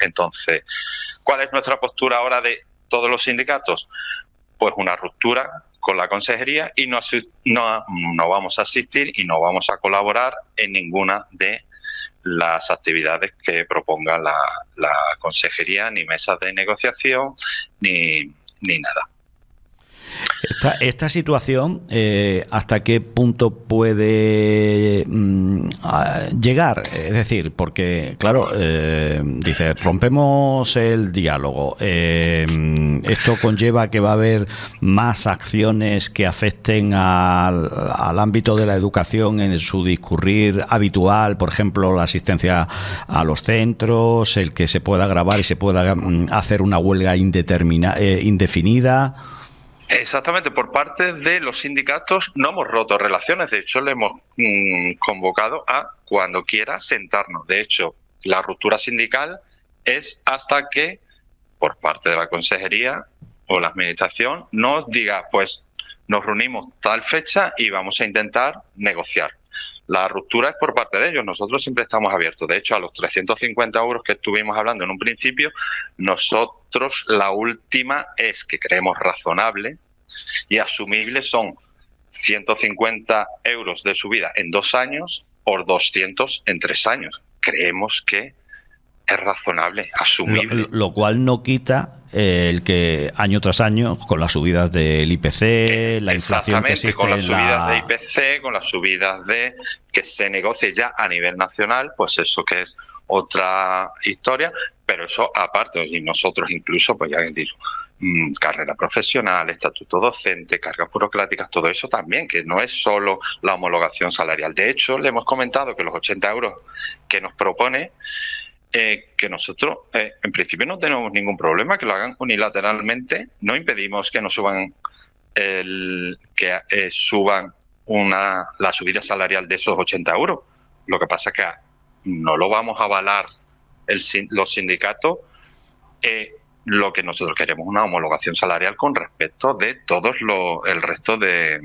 Entonces, ¿cuál es nuestra postura ahora de todos los sindicatos? Pues una ruptura con la consejería y no vamos a asistir y no vamos a colaborar en ninguna de las actividades que proponga la consejería, ni mesas de negociación, ni nada. Esta situación, ¿hasta qué punto puede llegar? Es decir, porque, claro, dice, rompemos el diálogo. Esto conlleva que va a haber más acciones que afecten al ámbito de la educación en su discurrir habitual, por ejemplo, la asistencia a los centros, el que se pueda grabar y se pueda hacer una huelga indefinida. Exactamente, por parte de los sindicatos no hemos roto relaciones, de hecho le hemos convocado a cuando quiera sentarnos. De hecho, la ruptura sindical es hasta que por parte de la consejería o la administración nos diga, pues nos reunimos tal fecha y vamos a intentar negociar. La ruptura es por parte de ellos, nosotros siempre estamos abiertos. De hecho, a los 350 euros que estuvimos hablando en un principio, nosotros la última es que creemos razonable y asumible son 150 euros de subida en 2 años o 200 en 3 años. Creemos que es razonable, asumible. Lo cual no quita el que año tras año, con las subidas del IPC, la inflación que existe, con las subidas de IPC, con las subidas de que se negocie ya a nivel nacional, pues eso que es otra historia, pero eso aparte, y nosotros incluso, pues ya digo, carrera profesional, estatuto docente, cargas burocráticas, todo eso también, que no es solo la homologación salarial. De hecho, le hemos comentado que los 80 euros que nos propone, que nosotros en principio no tenemos ningún problema, que lo hagan unilateralmente, no impedimos que nos suban la subida salarial de esos 80 euros. Lo que pasa es que no lo vamos a avalar los sindicatos. Lo que nosotros queremos es una homologación salarial con respecto de todos el resto de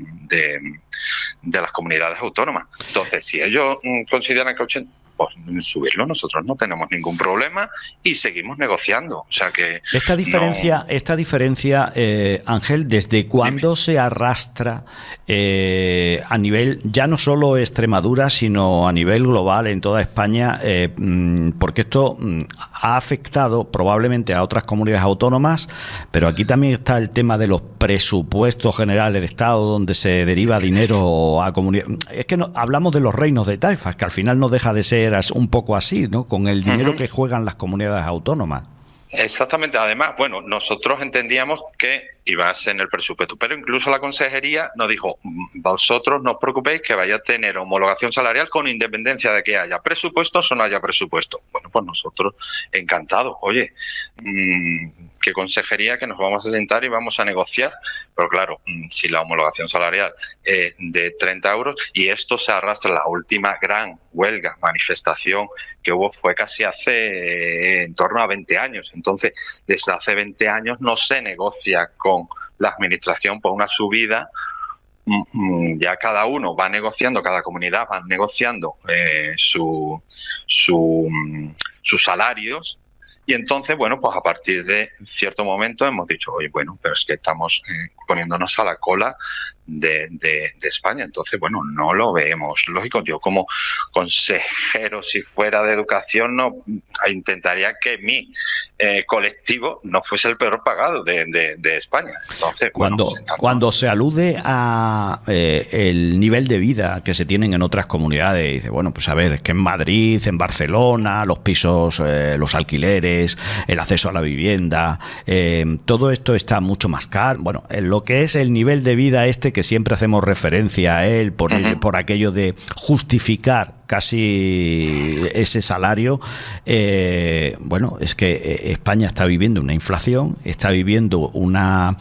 las comunidades autónomas. Entonces, si ellos consideran que 80, pues subirlo, nosotros no tenemos ningún problema y seguimos negociando. O sea que esta diferencia, Ángel, ¿desde cuándo se arrastra a nivel ya no solo Extremadura, sino a nivel global en toda España? Porque esto ha afectado probablemente a otras comunidades autónomas, pero aquí también está el tema de los presupuestos generales de Estado, donde se deriva dinero a comunidades. Es que hablamos de los reinos de taifas, que al final no deja de ser un poco así, ¿no? Con el dinero que juegan las comunidades autónomas. Exactamente. Además, bueno, nosotros entendíamos que y va a ser en el presupuesto. Pero incluso la consejería nos dijo, vosotros no os preocupéis que vaya a tener homologación salarial con independencia de que haya presupuestos o no haya presupuesto. Bueno, pues nosotros encantados. Oye, qué consejería, que nos vamos a sentar y vamos a negociar. Pero claro, si la homologación salarial es de 30 euros y esto se arrastra, la última gran huelga, manifestación que hubo fue casi hace en torno a 20 años. Entonces, desde hace 20 años no se negocia con la administración por una subida. Ya cada uno va negociando, cada comunidad va negociando sus salarios. Y entonces, bueno, pues a partir de cierto momento hemos dicho, oye, bueno, pero es que estamos poniéndonos a la cola de España. Entonces, bueno, no lo vemos lógico. Yo como consejero, si fuera de educación, no intentaría que mi colectivo no fuese el peor pagado de España. Entonces, cuando se alude a el nivel de vida que se tienen en otras comunidades, dice, bueno, pues a ver, es que en Madrid, en Barcelona, los pisos, los alquileres, el acceso a la vivienda, todo esto está mucho más caro. Bueno, lo que es el nivel de vida que siempre hacemos referencia a él por aquello de justificar casi ese salario, bueno, es que España está viviendo una inflación, está viviendo una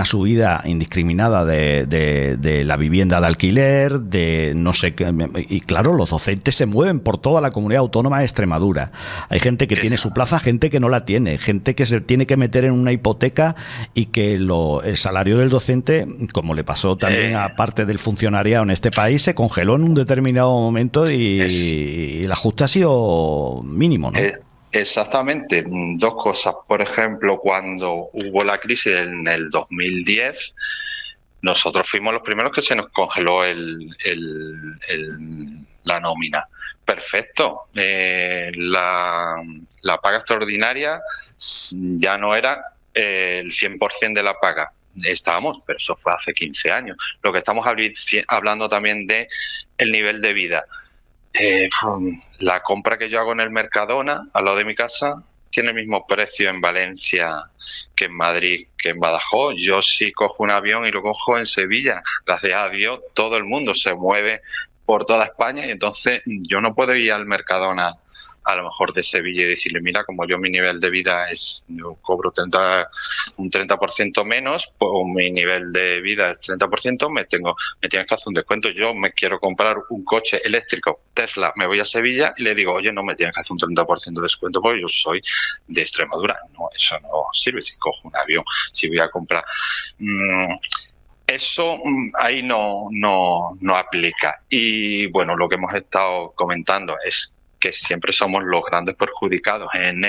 subida indiscriminada de la vivienda de alquiler, de no sé qué, y claro, los docentes se mueven por toda la comunidad autónoma de Extremadura. Hay gente que tiene su plaza, gente que no la tiene, gente que se tiene que meter en una hipoteca y que el salario del docente, como le pasó también a parte del funcionariado en este país, se congeló en un determinado momento y el ajuste ha sido mínimo, ¿no? Exactamente. Dos cosas. Por ejemplo, cuando hubo la crisis en el 2010, nosotros fuimos los primeros que se nos congeló la nómina. Perfecto. La paga extraordinaria ya no era el 100% de la paga. Estábamos, pero eso fue hace 15 años. Lo que estamos hablando también de el nivel de vida. La compra que yo hago en el Mercadona, al lado de mi casa, tiene el mismo precio en Valencia que en Madrid, que en Badajoz. Yo sí cojo un avión y lo cojo en Sevilla. Gracias a Dios, todo el mundo se mueve por toda España y entonces yo no puedo ir al Mercadona a lo mejor de Sevilla y decirle, mira, como yo mi nivel de vida yo cobro un 30% menos, pues mi nivel de vida es 30%, me tienes que hacer un descuento. Yo me quiero comprar un coche eléctrico Tesla, me voy a Sevilla y le digo, oye, no me tienes que hacer un 30% de descuento porque yo soy de Extremadura. No, eso no sirve si cojo un avión, si voy a comprar. Eso ahí no aplica. Y bueno, lo que hemos estado comentando es que siempre somos los grandes perjudicados en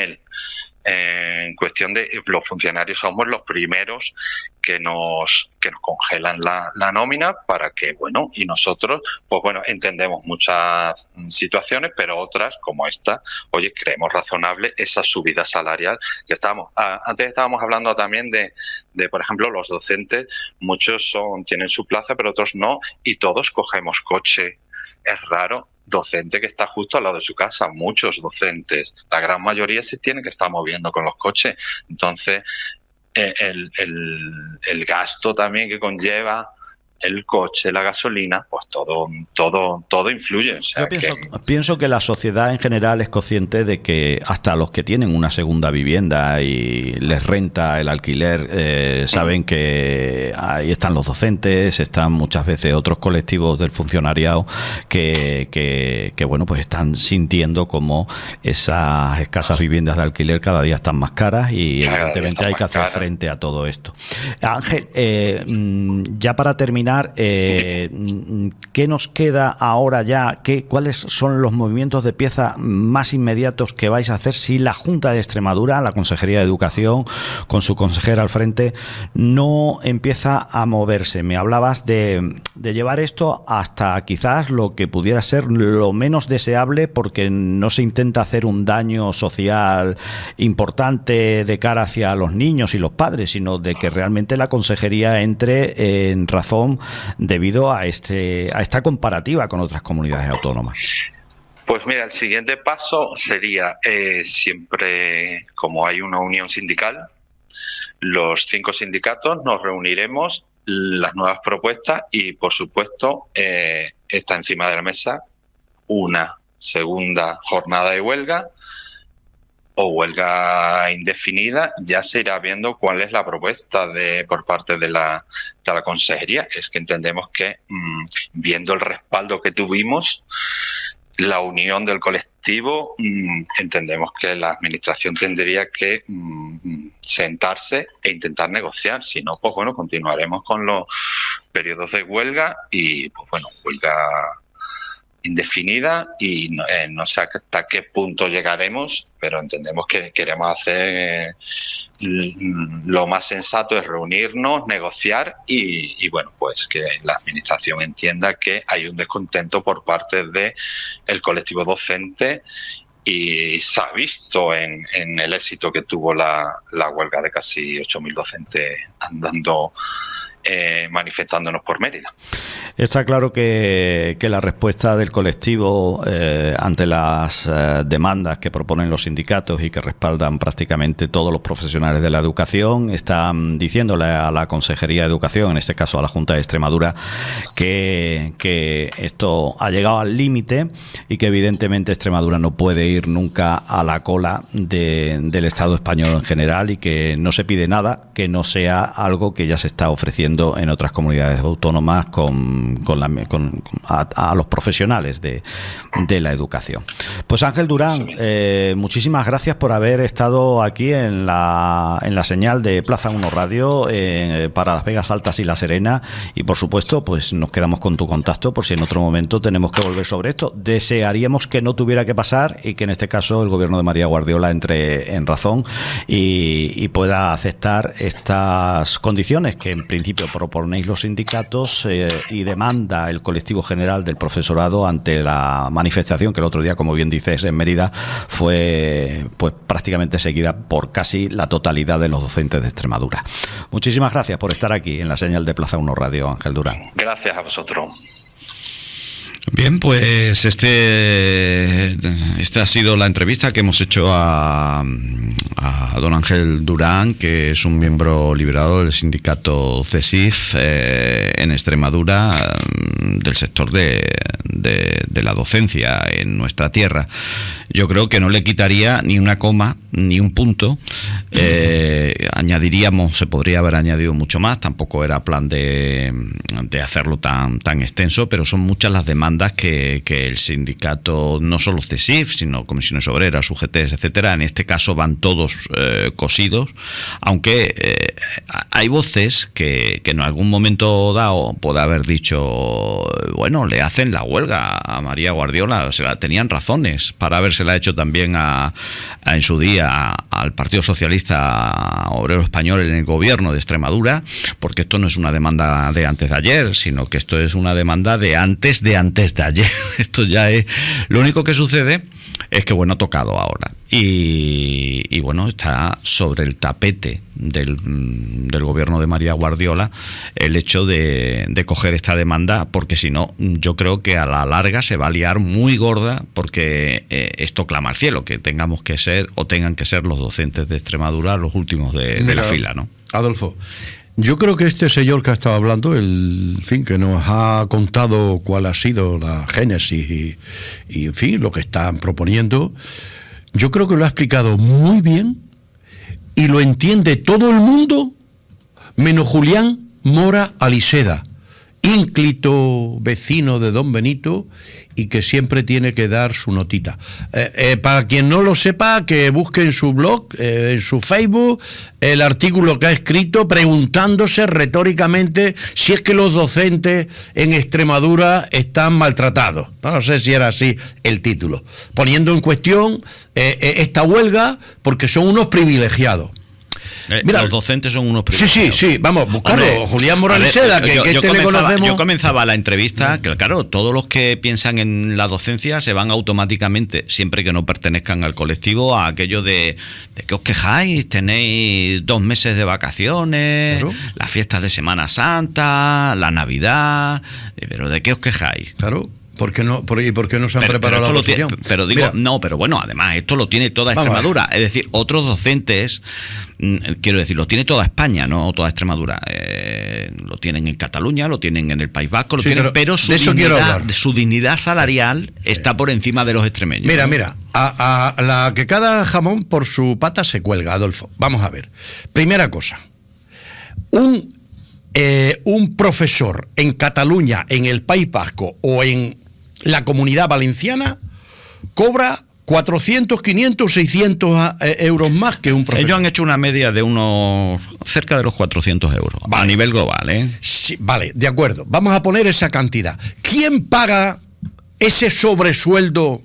cuestión de los funcionarios. Somos los primeros que nos congelan la nómina para que, bueno, y nosotros, pues bueno, entendemos muchas situaciones, pero otras, como esta, oye, creemos razonable esa subida salarial que antes estábamos hablando también de, por ejemplo, los docentes, muchos tienen su plaza, pero otros no, y todos cogemos coche. Es raro docente que está justo al lado de su casa, muchos docentes, la gran mayoría se tienen que estar moviendo con los coches. Entonces, el gasto también que conlleva el coche, la gasolina, pues todo influye. O sea, yo pienso que la sociedad en general es consciente de que hasta los que tienen una segunda vivienda y les renta el alquiler, saben que ahí están los docentes, están muchas veces otros colectivos del funcionariado que bueno, pues están sintiendo como esas escasas viviendas de alquiler cada día están más caras y evidentemente hay que hacer frente a todo esto. Ángel, ya para terminar, ¿qué nos queda ahora ya? ¿Cuáles son los movimientos de pieza más inmediatos que vais a hacer si la Junta de Extremadura, la Consejería de Educación, con su consejera al frente, no empieza a moverse? Me hablabas de llevar esto hasta quizás lo que pudiera ser lo menos deseable, porque no se intenta hacer un daño social importante de cara hacia los niños y los padres, sino de que realmente la consejería entre en razón debido a esta comparativa con otras comunidades autónomas. Pues mira, el siguiente paso sería siempre, como hay una unión sindical, los 5 sindicatos nos reuniremos, las nuevas propuestas y, por supuesto, está encima de la mesa una segunda jornada de huelga o huelga indefinida. Ya se irá viendo cuál es la propuesta por parte de la consejería. Es que entendemos que, viendo el respaldo que tuvimos, la unión del colectivo, entendemos que la administración tendría que sentarse e intentar negociar. Si no, pues bueno, continuaremos con los periodos de huelga y, pues bueno, huelga indefinida y no sé hasta qué punto llegaremos, pero entendemos que queremos hacer lo más sensato es reunirnos, negociar y bueno, pues que la administración entienda que hay un descontento por parte de el colectivo docente y se ha visto en el éxito que tuvo la huelga de casi 8.000 docentes andando manifestándonos por Mérida. Está claro que la respuesta del colectivo ante las demandas que proponen los sindicatos y que respaldan prácticamente todos los profesionales de la educación, están diciéndole a la Consejería de Educación, en este caso a la Junta de Extremadura, que esto ha llegado al límite y que evidentemente Extremadura no puede ir nunca a la cola del Estado español en general y que no se pide nada que no sea algo que ya se está ofreciendo en otras comunidades autónomas a los profesionales de la educación. Pues Ángel Durán, muchísimas gracias por haber estado aquí en la señal de Plaza 1 Radio para Las Vegas Altas y La Serena, y por supuesto pues nos quedamos con tu contacto por si en otro momento tenemos que volver sobre esto. Desearíamos que no tuviera que pasar y que en este caso el gobierno de María Guardiola entre en razón y pueda aceptar estas condiciones que en principio proponéis los sindicatos y demanda el colectivo general del profesorado ante la manifestación que el otro día, como bien dices, en Mérida fue pues prácticamente seguida por casi la totalidad de los docentes de Extremadura. Muchísimas gracias por estar aquí en la señal de Plaza 1 Radio, Ángel Durán. Gracias a vosotros. Bien, pues esta ha sido la entrevista que hemos hecho a don Ángel Durán, que es un miembro liberado del sindicato CESIF en Extremadura, del sector de la docencia en nuestra tierra. Yo creo que no le quitaría ni una coma ni un punto. Añadiríamos, se podría haber añadido mucho más, tampoco era plan de hacerlo tan extenso, pero son muchas las demandas que el sindicato, no solo CESIF, sino Comisiones Obreras, UGT, etcétera, en este caso van todos cosidos, aunque hay voces que en algún momento dado puede haber dicho, bueno, le hacen la huelga a María Guardiola, tenían razones para habérsela hecho también en su día al Partido Socialista Obrero Español en el gobierno de Extremadura, porque esto no es una demanda de antes de ayer, sino que esto es una demanda de antes de ayer. Esto ya es... Lo único que sucede es que, bueno, ha tocado ahora. Y bueno, está sobre el tapete del gobierno de María Guardiola el hecho de coger esta demanda, porque si no, yo creo que a la larga se va a liar muy gorda, porque esto clama al cielo, que tengamos que ser o tengan que ser los docentes de Extremadura los últimos de la fila, ¿no? Adolfo, yo creo que este señor que ha estado hablando, que nos ha contado cuál ha sido la génesis y en fin, lo que están proponiendo, yo creo que lo ha explicado muy bien y lo entiende todo el mundo, menos Julián Mora Aliseda, ínclito vecino de Don Benito y que siempre tiene que dar su notita. Para quien no lo sepa, que busque en su blog, en su Facebook, el artículo que ha escrito preguntándose retóricamente si es que los docentes en Extremadura están maltratados. No sé si era así el título. Poniendo en cuestión esta huelga porque son unos privilegiados. Mira, los docentes son unos privilegiados. Sí, vamos, buscarlo. Hombre, Julián Moraliseda, que le conocemos. Yo comenzaba la entrevista, que claro, todos los que piensan en la docencia se van automáticamente, siempre que no pertenezcan al colectivo, a aquello de que os quejáis, tenéis 2 meses de vacaciones, claro, las fiestas de Semana Santa, la Navidad, pero ¿de qué os quejáis? Claro. ¿Por qué no se han preparado la oposición? Pero digo, mira, no, pero bueno, además, esto lo tiene toda Extremadura. Es decir, otros docentes, quiero decir, lo tiene toda España, no toda Extremadura. Lo tienen en Cataluña, lo tienen en el País Vasco, lo tienen, pero su dignidad salarial está por encima de los extremeños. Mira, a la que cada jamón por su pata se cuelga, Adolfo. Vamos a ver. Primera cosa. Un profesor en Cataluña, en el País Vasco o en la Comunidad Valenciana cobra 400, 500, 600 euros más que un profesor. Ellos han hecho una media de unos cerca de los 400 euros, vale, a nivel global, ¿eh? Sí, vale, de acuerdo. Vamos a poner esa cantidad. ¿Quién paga ese sobresueldo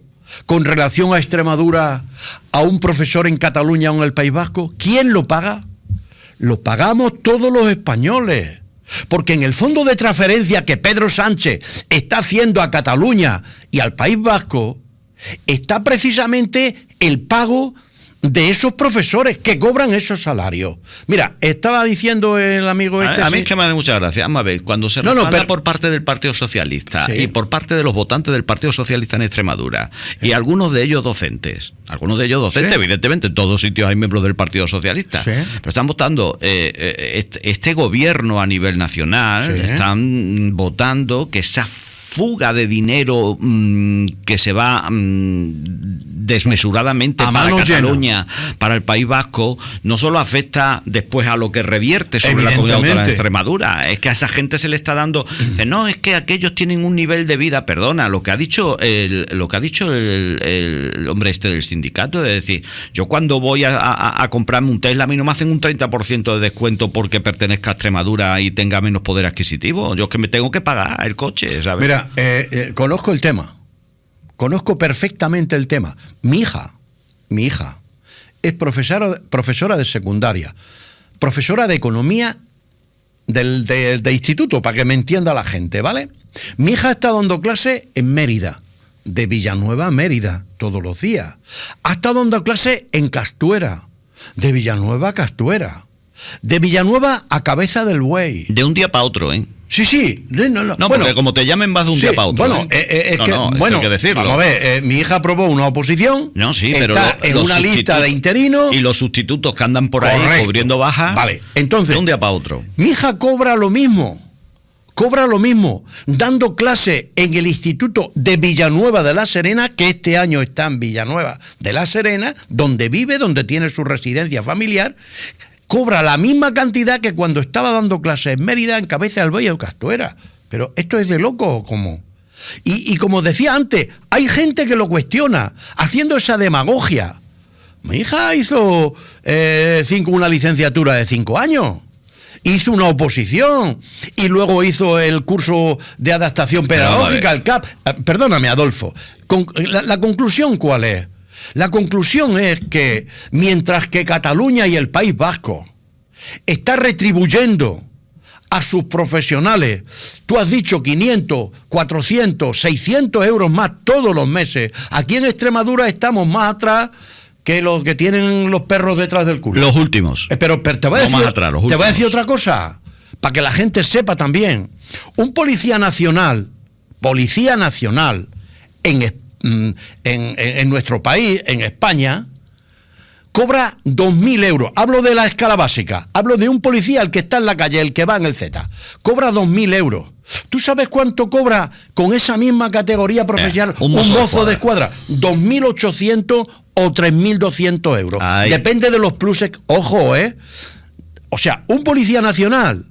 con relación a Extremadura a un profesor en Cataluña o en el País Vasco? ¿Quién lo paga? Lo pagamos todos los españoles. Porque en el fondo de transferencia que Pedro Sánchez está haciendo a Cataluña y al País Vasco está precisamente el pago de esos profesores que cobran esos salarios. Mira, estaba diciendo el amigo este... A mí es que me hace mucha gracia. Vamos a ver, cuando se respalda por parte del Partido Socialista y por parte de los votantes del Partido Socialista en Extremadura, y algunos de ellos docentes, evidentemente, en todos sitios hay miembros del Partido Socialista, pero están votando, este gobierno a nivel nacional, están votando que esa fuga de dinero que se va desmesuradamente para Cataluña, para el País Vasco, no solo afecta después a lo que revierte sobre la comunidad autónoma de Extremadura, es que a esa gente se le está dando, no, es que aquellos tienen un nivel de vida, perdona, lo que ha dicho el hombre este del sindicato, es decir, yo cuando voy a comprarme un Tesla, a mí no me hacen un 30% de descuento porque pertenezca a Extremadura y tenga menos poder adquisitivo, yo es que me tengo que pagar el coche, ¿sabes? Mira, conozco el tema, conozco perfectamente el tema. Mi hija es profesora de secundaria, profesora de economía de instituto, para que me entienda la gente, ¿vale? Mi hija está dando clase en Mérida, de Villanueva a Mérida, todos los días. Ha estado dando clase en Castuera, de Villanueva a Castuera, de Villanueva a Cabeza del Buey. De un día para otro, ¿eh? Sí. No, porque como te llamen vas de un día para otro. Bueno, hay que decirlo. Vamos a ver, mi hija aprobó una oposición. No, sí, pero está en una lista de interinos. Y los sustitutos que andan por ahí cubriendo bajas. Vale, entonces, de un día para otro. Mi hija cobra lo mismo, dando clase en el Instituto de Villanueva de la Serena, que este año está en Villanueva de la Serena, donde vive, donde tiene su residencia familiar. Cobra la misma cantidad que cuando estaba dando clases en Mérida, en Cabeza del Buey o Castuera. Pero esto es de loco, ¿o cómo? Y como decía antes, hay gente que lo cuestiona, haciendo esa demagogia. Mi hija hizo una licenciatura de 5 años. Hizo una oposición y luego hizo el curso de adaptación pedagógica, el CAP. Perdóname, Adolfo. ¿La conclusión cuál es? La conclusión es que mientras que Cataluña y el País Vasco está retribuyendo a sus profesionales, tú has dicho 500, 400, 600 euros más todos los meses, aquí en Extremadura estamos más atrás que los que tienen los perros detrás del culo. Los últimos. Pero te voy a decir otra cosa, para que la gente sepa también. Un policía nacional en nuestro país, en España, cobra 2.000 euros. Hablo de la escala básica. Hablo de un policía, el que está en la calle, el que va en el Z. Cobra 2.000 euros. ¿Tú sabes cuánto cobra con esa misma categoría profesional un mozo de escuadra? 2.800 o 3.200 euros. Ay. Depende de los pluses. Ojo, O sea, un policía nacional,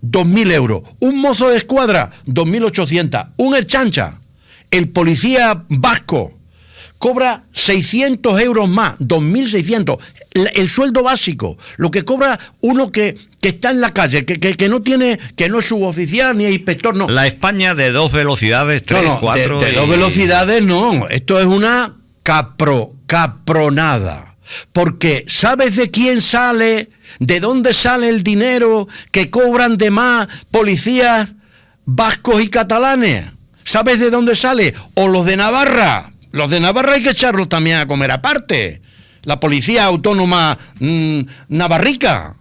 2.000 euros. Un mozo de escuadra, 2.800. Un erchancha, el policía vasco, cobra 600 euros más, 2.600, el sueldo básico, lo que cobra uno que está en la calle, que no tiene, que no es suboficial ni inspector, no. La España de 2 velocidades, 3, 4... De 2 velocidades no, esto es una capronada, porque ¿sabes de quién sale, de dónde sale el dinero que cobran de más policías vascos y catalanes? ¿Sabes de dónde sale? O los de Navarra. Los de Navarra hay que echarlos también a comer aparte. La policía autónoma navarrica.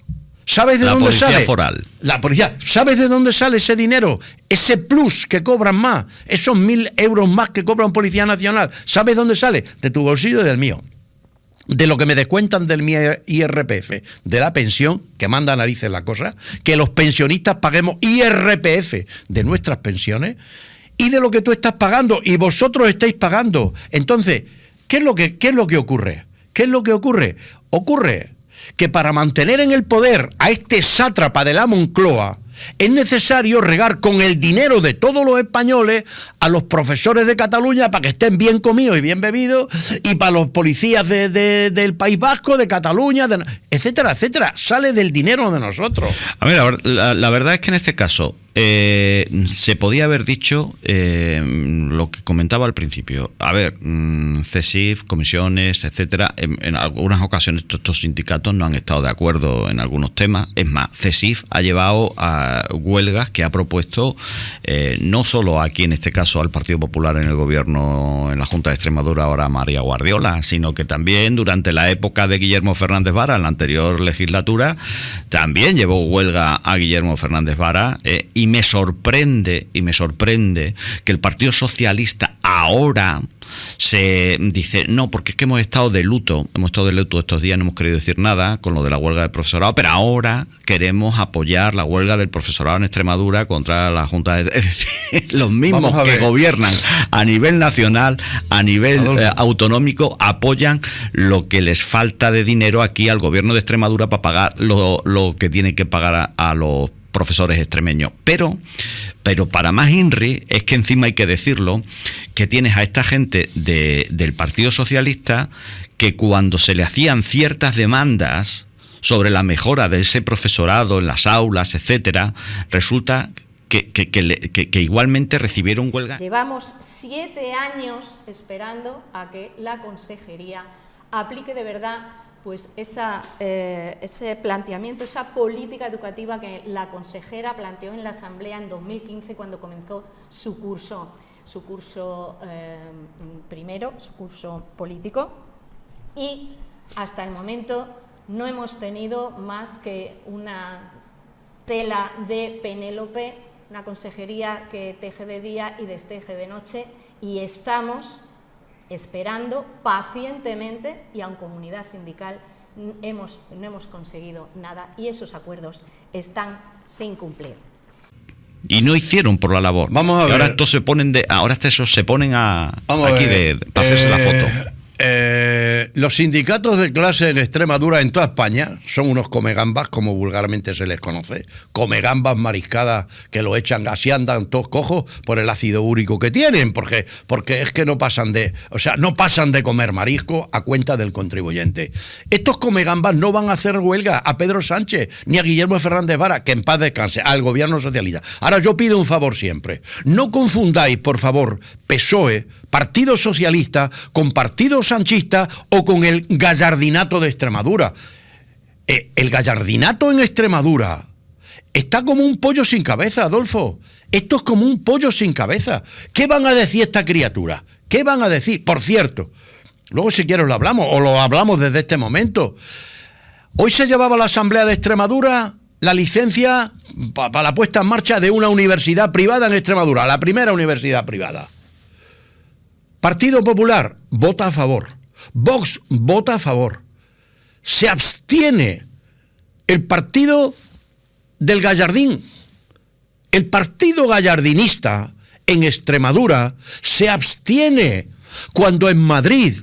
¿Sabes de la dónde policía sale? foral. La policía. ¿Sabes de dónde sale ese dinero? Ese plus que cobran más, esos 1.000 euros más que cobra un policía nacional. ¿Sabes dónde sale? De tu bolsillo y del mío. De lo que me descuentan del mi IRPF, de la pensión, que manda narices la cosa, que los pensionistas paguemos IRPF de nuestras pensiones, y de lo que tú estás pagando y vosotros estáis pagando. Entonces, ¿qué es lo que ocurre? ¿Qué es lo que ocurre? Ocurre que para mantener en el poder a este sátrapa de la Moncloa es necesario regar con el dinero de todos los españoles a los profesores de Cataluña para que estén bien comidos y bien bebidos, y para los policías del País Vasco, de Cataluña, etcétera, etcétera. Sale del dinero de nosotros. A ver, la verdad es que en este caso se podía haber dicho lo que comentaba al principio. A ver, CESIF, comisiones, etcétera. En algunas ocasiones estos sindicatos no han estado de acuerdo en algunos temas. Es más, CESIF ha llevado a huelgas que ha propuesto no solo aquí, en este caso, al Partido Popular en el gobierno, en la Junta de Extremadura, ahora María Guardiola, sino que también durante la época de Guillermo Fernández Vara, en la anterior legislatura, también llevó huelga a Guillermo Fernández Vara, y me sorprende que el Partido Socialista ahora se dice, no, porque es que hemos estado de luto estos días, no hemos querido decir nada con lo de la huelga del profesorado, pero ahora queremos apoyar la huelga del profesorado en Extremadura contra la Junta de... Los mismos que gobiernan a nivel nacional, a nivel autonómico, apoyan lo que les falta de dinero aquí al gobierno de Extremadura para pagar lo que tiene que pagar a los profesores extremeños. Pero para más INRI es que encima hay que decirlo, que tienes a esta gente del Partido Socialista que cuando se le hacían ciertas demandas sobre la mejora de ese profesorado en las aulas, etcétera, resulta que igualmente recibieron huelga. Llevamos 7 años esperando a que la consejería aplique de verdad pues ese planteamiento, esa política educativa que la consejera planteó en la Asamblea en 2015 cuando comenzó su curso primero, su curso político, y hasta el momento no hemos tenido más que una tela de Penélope, una consejería que teje de día y desteje de noche, y estamos esperando pacientemente, y aun comunidad sindical no hemos conseguido nada, y esos acuerdos están sin cumplir. Y no hicieron por la labor. Vamos a ver. Y ahora estos se ponen para hacerse la foto. Los sindicatos de clase en Extremadura, en toda España, son unos comegambas, como vulgarmente se les conoce, comegambas mariscadas que lo echan, así andan todos cojos por el ácido úrico que tienen, porque es que no pasan de comer marisco a cuenta del contribuyente. Estos comegambas no van a hacer huelga a Pedro Sánchez ni a Guillermo Fernández Vara, que en paz descanse, al gobierno socialista. Ahora yo pido un favor siempre, no confundáis, por favor, PSOE, Partido Socialista, con Partido Sanchista o con el gallardinato de Extremadura. El gallardinato en Extremadura está como un pollo sin cabeza, Adolfo. Esto es como un pollo sin cabeza. ¿Qué van a decir esta criatura? ¿Qué van a decir? Por cierto, luego si quieres lo hablamos desde este momento. Hoy se llevaba a la Asamblea de Extremadura la licencia para la puesta en marcha de una universidad privada en Extremadura, la primera universidad privada. Partido Popular vota a favor, Vox vota a favor, se abstiene el partido del Gallardín, el partido gallardinista en Extremadura se abstiene cuando en Madrid,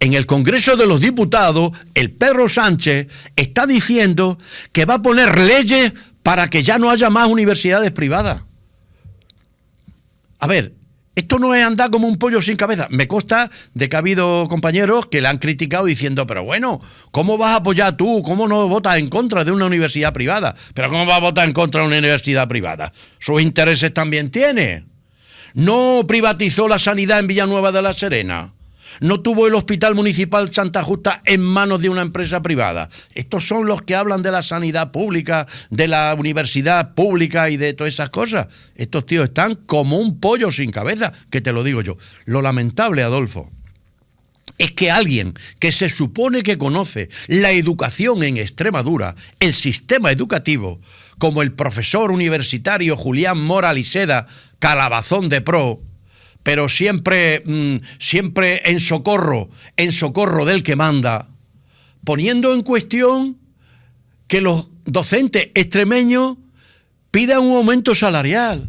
en el Congreso de los Diputados, el Pedro Sánchez está diciendo que va a poner leyes para que ya no haya más universidades privadas. A ver, esto no es andar como un pollo sin cabeza. Me consta de que ha habido compañeros que le han criticado diciendo, pero bueno, ¿cómo vas a apoyar tú? ¿Cómo no votas en contra de una universidad privada? ¿Pero cómo vas a votar en contra de una universidad privada? Sus intereses también tiene. No privatizó la sanidad en Villanueva de la Serena. No tuvo el Hospital Municipal Santa Justa en manos de una empresa privada. Estos son los que hablan de la sanidad pública, de la universidad pública y de todas esas cosas. Estos tíos están como un pollo sin cabeza, que te lo digo yo. Lo lamentable, Adolfo, es que alguien que se supone que conoce la educación en Extremadura, el sistema educativo, como el profesor universitario Julián Mora Liseda, calabazón de pro, pero siempre en socorro del que manda, poniendo en cuestión que los docentes extremeños pidan un aumento salarial,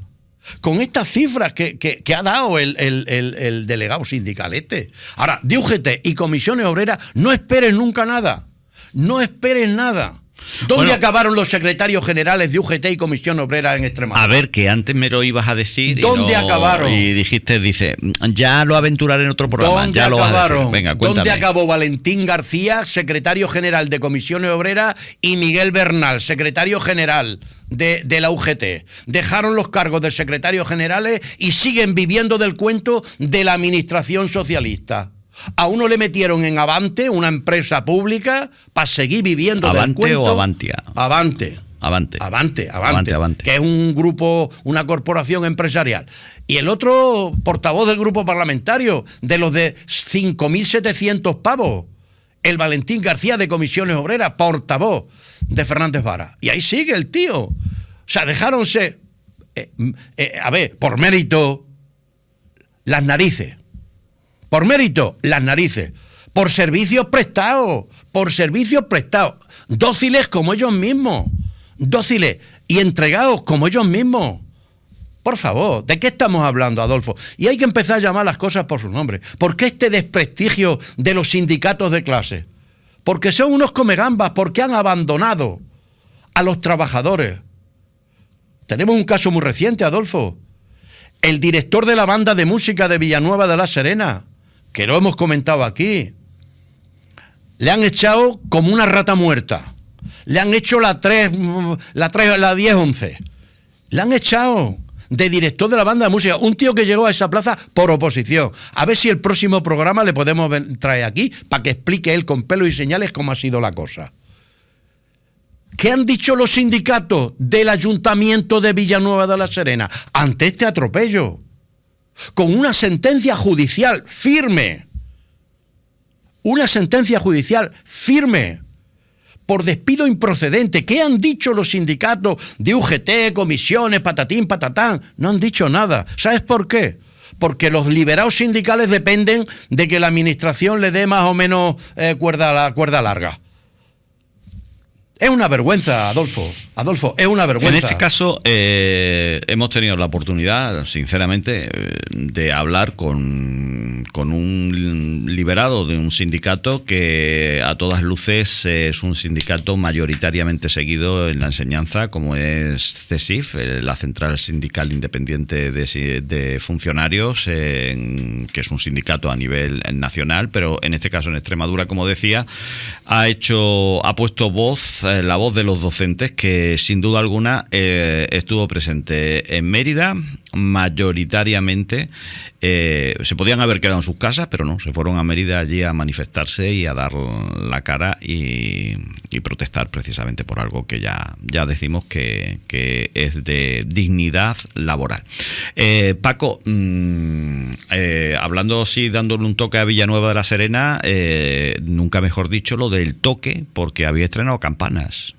con estas cifras que ha dado el delegado sindical este. Ahora, de UGT y comisiones obreras, no esperen nunca nada, no esperen nada. ¿Dónde acabaron los secretarios generales de UGT y Comisión Obrera en Extremadura? A ver, que antes me lo ibas a decir. ¿Dónde acabaron? Y dice, ya lo aventuraré en otro programa. ¿Dónde ya lo acabaron? Venga, cuéntame. ¿Dónde acabó Valentín García, secretario general de Comisiones Obreras, y Miguel Bernal, secretario general de la UGT? Dejaron los cargos de secretarios generales y siguen viviendo del cuento de la administración socialista. A uno le metieron en Avante, una empresa pública, para seguir viviendo del cuento. ¿Avante o Avantia? Avante, que es un grupo, una corporación empresarial. Y el otro portavoz del grupo parlamentario, de los de 5.700 pavos, el Valentín García de Comisiones Obreras, portavoz de Fernández Vara. Y ahí sigue el tío. O sea, dejáronse, por mérito, las narices. Por mérito, las narices. Por servicios prestados. Dóciles como ellos mismos. Dóciles y entregados como ellos mismos. Por favor, ¿de qué estamos hablando, Adolfo? Y hay que empezar a llamar las cosas por su nombre. ¿Por qué este desprestigio de los sindicatos de clase? Porque son unos comegambas, porque han abandonado a los trabajadores. Tenemos un caso muy reciente, Adolfo. El director de la banda de música de Villanueva de la Serena, que lo hemos comentado aquí, le han echado como una rata muerta. Le han hecho la 10-11. Le han echado de director de la banda de música. Un tío que llegó a esa plaza por oposición. A ver si el próximo programa le podemos traer aquí para que explique él con pelos y señales cómo ha sido la cosa. ¿Qué han dicho los sindicatos del Ayuntamiento de Villanueva de la Serena ante este atropello? Con una sentencia judicial firme. Una sentencia judicial firme por despido improcedente. ¿Qué han dicho los sindicatos de UGT, comisiones, patatín, patatán? No han dicho nada. ¿Sabes por qué? Porque los liberados sindicales dependen de que la administración le dé más o menos cuerda larga. Es una vergüenza, Adolfo. Adolfo, es una vergüenza. En este caso, hemos tenido la oportunidad, sinceramente, de hablar con un liberado de un sindicato que a todas luces es un sindicato mayoritariamente seguido en la enseñanza, como es CESIF, la Central Sindical Independiente de Funcionarios, que es un sindicato a nivel nacional, pero en este caso en Extremadura, como decía, ha puesto la voz de los docentes, que sin duda alguna estuvo presente en Mérida, mayoritariamente. Se podían haber quedado en sus casas, pero no, se fueron a Mérida allí a manifestarse y a dar la cara y protestar precisamente por algo que ya decimos que es de dignidad laboral. Paco, hablando así, dándole un toque a Villanueva de la Serena, nunca mejor dicho lo del toque, porque había estrenado campanas.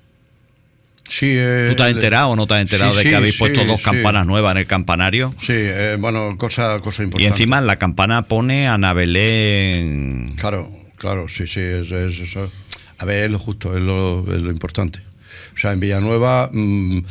Sí, ¿Tú te has enterado o no te has enterado de que habéis puesto dos campanas nuevas en el campanario? Sí, bueno, cosa importante. Y encima en la campana pone Ana Belén. Claro, sí, es eso. A ver, es lo justo, es lo importante. O sea, en Villanueva no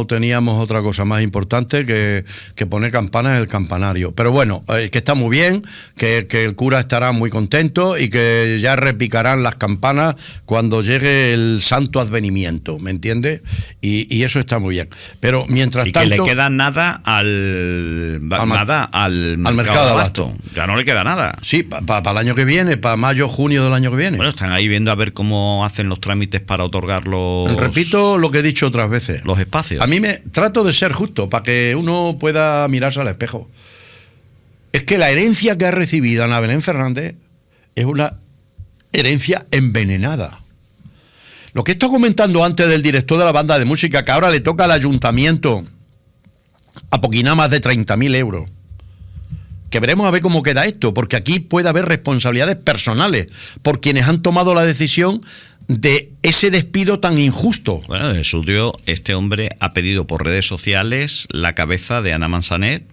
teníamos otra cosa más importante que poner campanas en el campanario. Pero bueno, que está muy bien, que el cura estará muy contento y que ya repicarán las campanas cuando llegue el santo advenimiento, ¿me entiendes? Y eso está muy bien. Pero mientras tanto... Y que le queda nada al mercado de abasto. Ya no le queda nada. Sí, para el año que viene, para mayo, junio del año que viene. Bueno, están ahí viendo a ver cómo hacen los trámites para otorgar repito lo que he dicho otras veces. Los espacios. A mí trato de ser justo para que uno pueda mirarse al espejo. Es que la herencia que ha recibido Ana Belén Fernández es una herencia envenenada. Lo que he estado comentando antes del director de la banda de música, que ahora le toca al ayuntamiento a poquina más de 30.000 euros, que veremos a ver cómo queda esto, porque aquí puede haber responsabilidades personales por quienes han tomado la decisión de ese despido tan injusto. Bueno, en el estudio, este hombre ha pedido por redes sociales la cabeza de Ana Manzanet.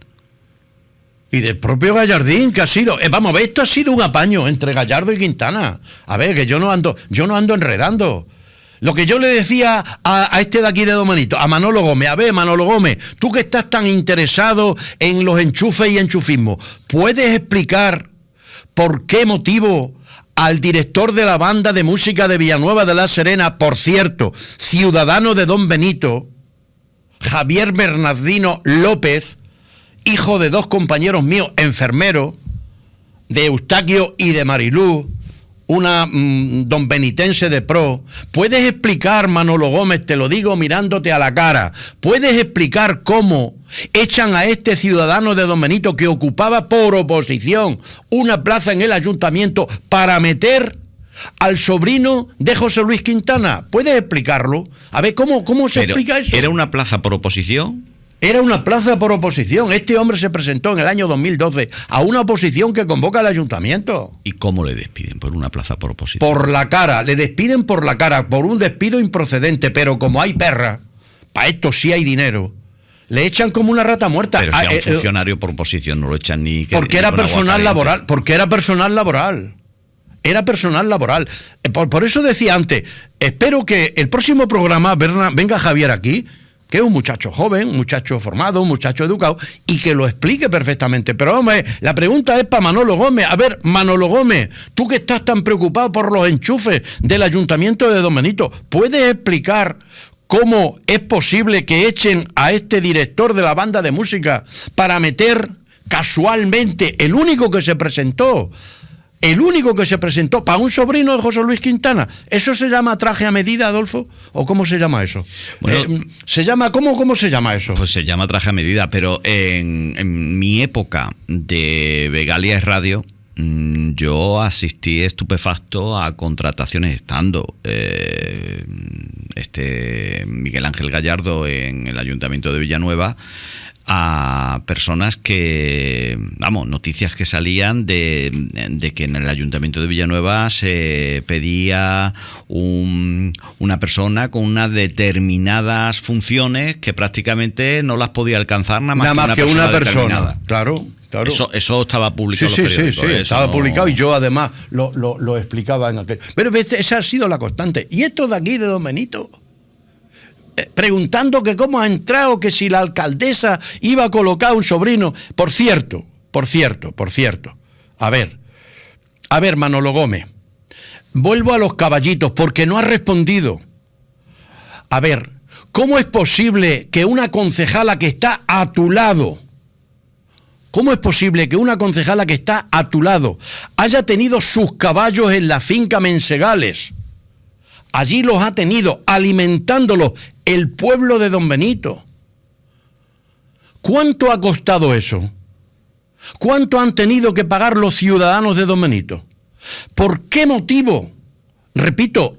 Y del propio Gallardín, que ha sido... vamos a ver, esto ha sido un apaño entre Gallardo y Quintana. A ver, que yo no ando enredando. Lo que yo le decía a este de aquí de Domenito, a Manolo Gómez, a ver, Manolo Gómez, tú que estás tan interesado en los enchufes y enchufismo, ¿puedes explicar por qué motivo al director de la banda de música de Villanueva de la Serena, por cierto, ciudadano de Don Benito, Javier Bernardino López, hijo de 2 compañeros míos, enfermeros, de Eustaquio y de Marilú, una don benitense de pro? ¿Puedes explicar, Manolo Gómez, te lo digo mirándote a la cara, puedes explicar cómo echan a este ciudadano de Don Benito que ocupaba por oposición una plaza en el ayuntamiento para meter al sobrino de José Luis Quintana? ¿Puedes explicarlo? A ver, ¿cómo se explica eso? ¿Era una plaza por oposición? Era una plaza por oposición. Este hombre se presentó en el año 2012 a una oposición que convoca al ayuntamiento. ¿Y cómo le despiden por una plaza por oposición? Por la cara, le despiden por la cara, por un despido improcedente, pero como hay perra, para esto sí hay dinero, le echan como una rata muerta. Pero si a un funcionario por oposición no lo echan ni... Porque era personal laboral, Era personal laboral. Por eso decía antes, espero que el próximo programa venga Javier aquí, que es un muchacho joven, un muchacho formado, un muchacho educado, y que lo explique perfectamente. Pero hombre, la pregunta es para Manolo Gómez. A ver, Manolo Gómez, tú que estás tan preocupado por los enchufes del ayuntamiento de Don Benito, ¿puedes explicar cómo es posible que echen a este director de la banda de música para meter casualmente el único que se presentó para un sobrino de José Luis Quintana? ¿Eso se llama traje a medida, Adolfo? ¿O cómo se llama eso? Bueno, ¿cómo se llama eso? Pues se llama traje a medida, pero en mi época de Begalia Radio, yo asistí estupefacto a contrataciones estando Miguel Ángel Gallardo en el Ayuntamiento de Villanueva, a personas que, noticias que salían de que en el Ayuntamiento de Villanueva se pedía una persona con unas determinadas funciones que prácticamente no las podía alcanzar nada más que una persona. Claro. Eso estaba publicado en los periódicos. Sí, estaba publicado y yo además lo explicaba en aquel. Pero esa ha sido la constante. Y esto de aquí de Don Benito, preguntando que cómo ha entrado, que si la alcaldesa iba a colocar un sobrino. Por cierto. A ver, Manolo Gómez, vuelvo a los caballitos porque no ha respondido. A ver, ¿cómo es posible que una concejala que está a tu lado, haya tenido sus caballos en la finca Mensegales? Allí los ha tenido, alimentándolos, el pueblo de Don Benito. ¿Cuánto ha costado eso? ¿Cuánto han tenido que pagar los ciudadanos de Don Benito? ¿Por qué motivo? Repito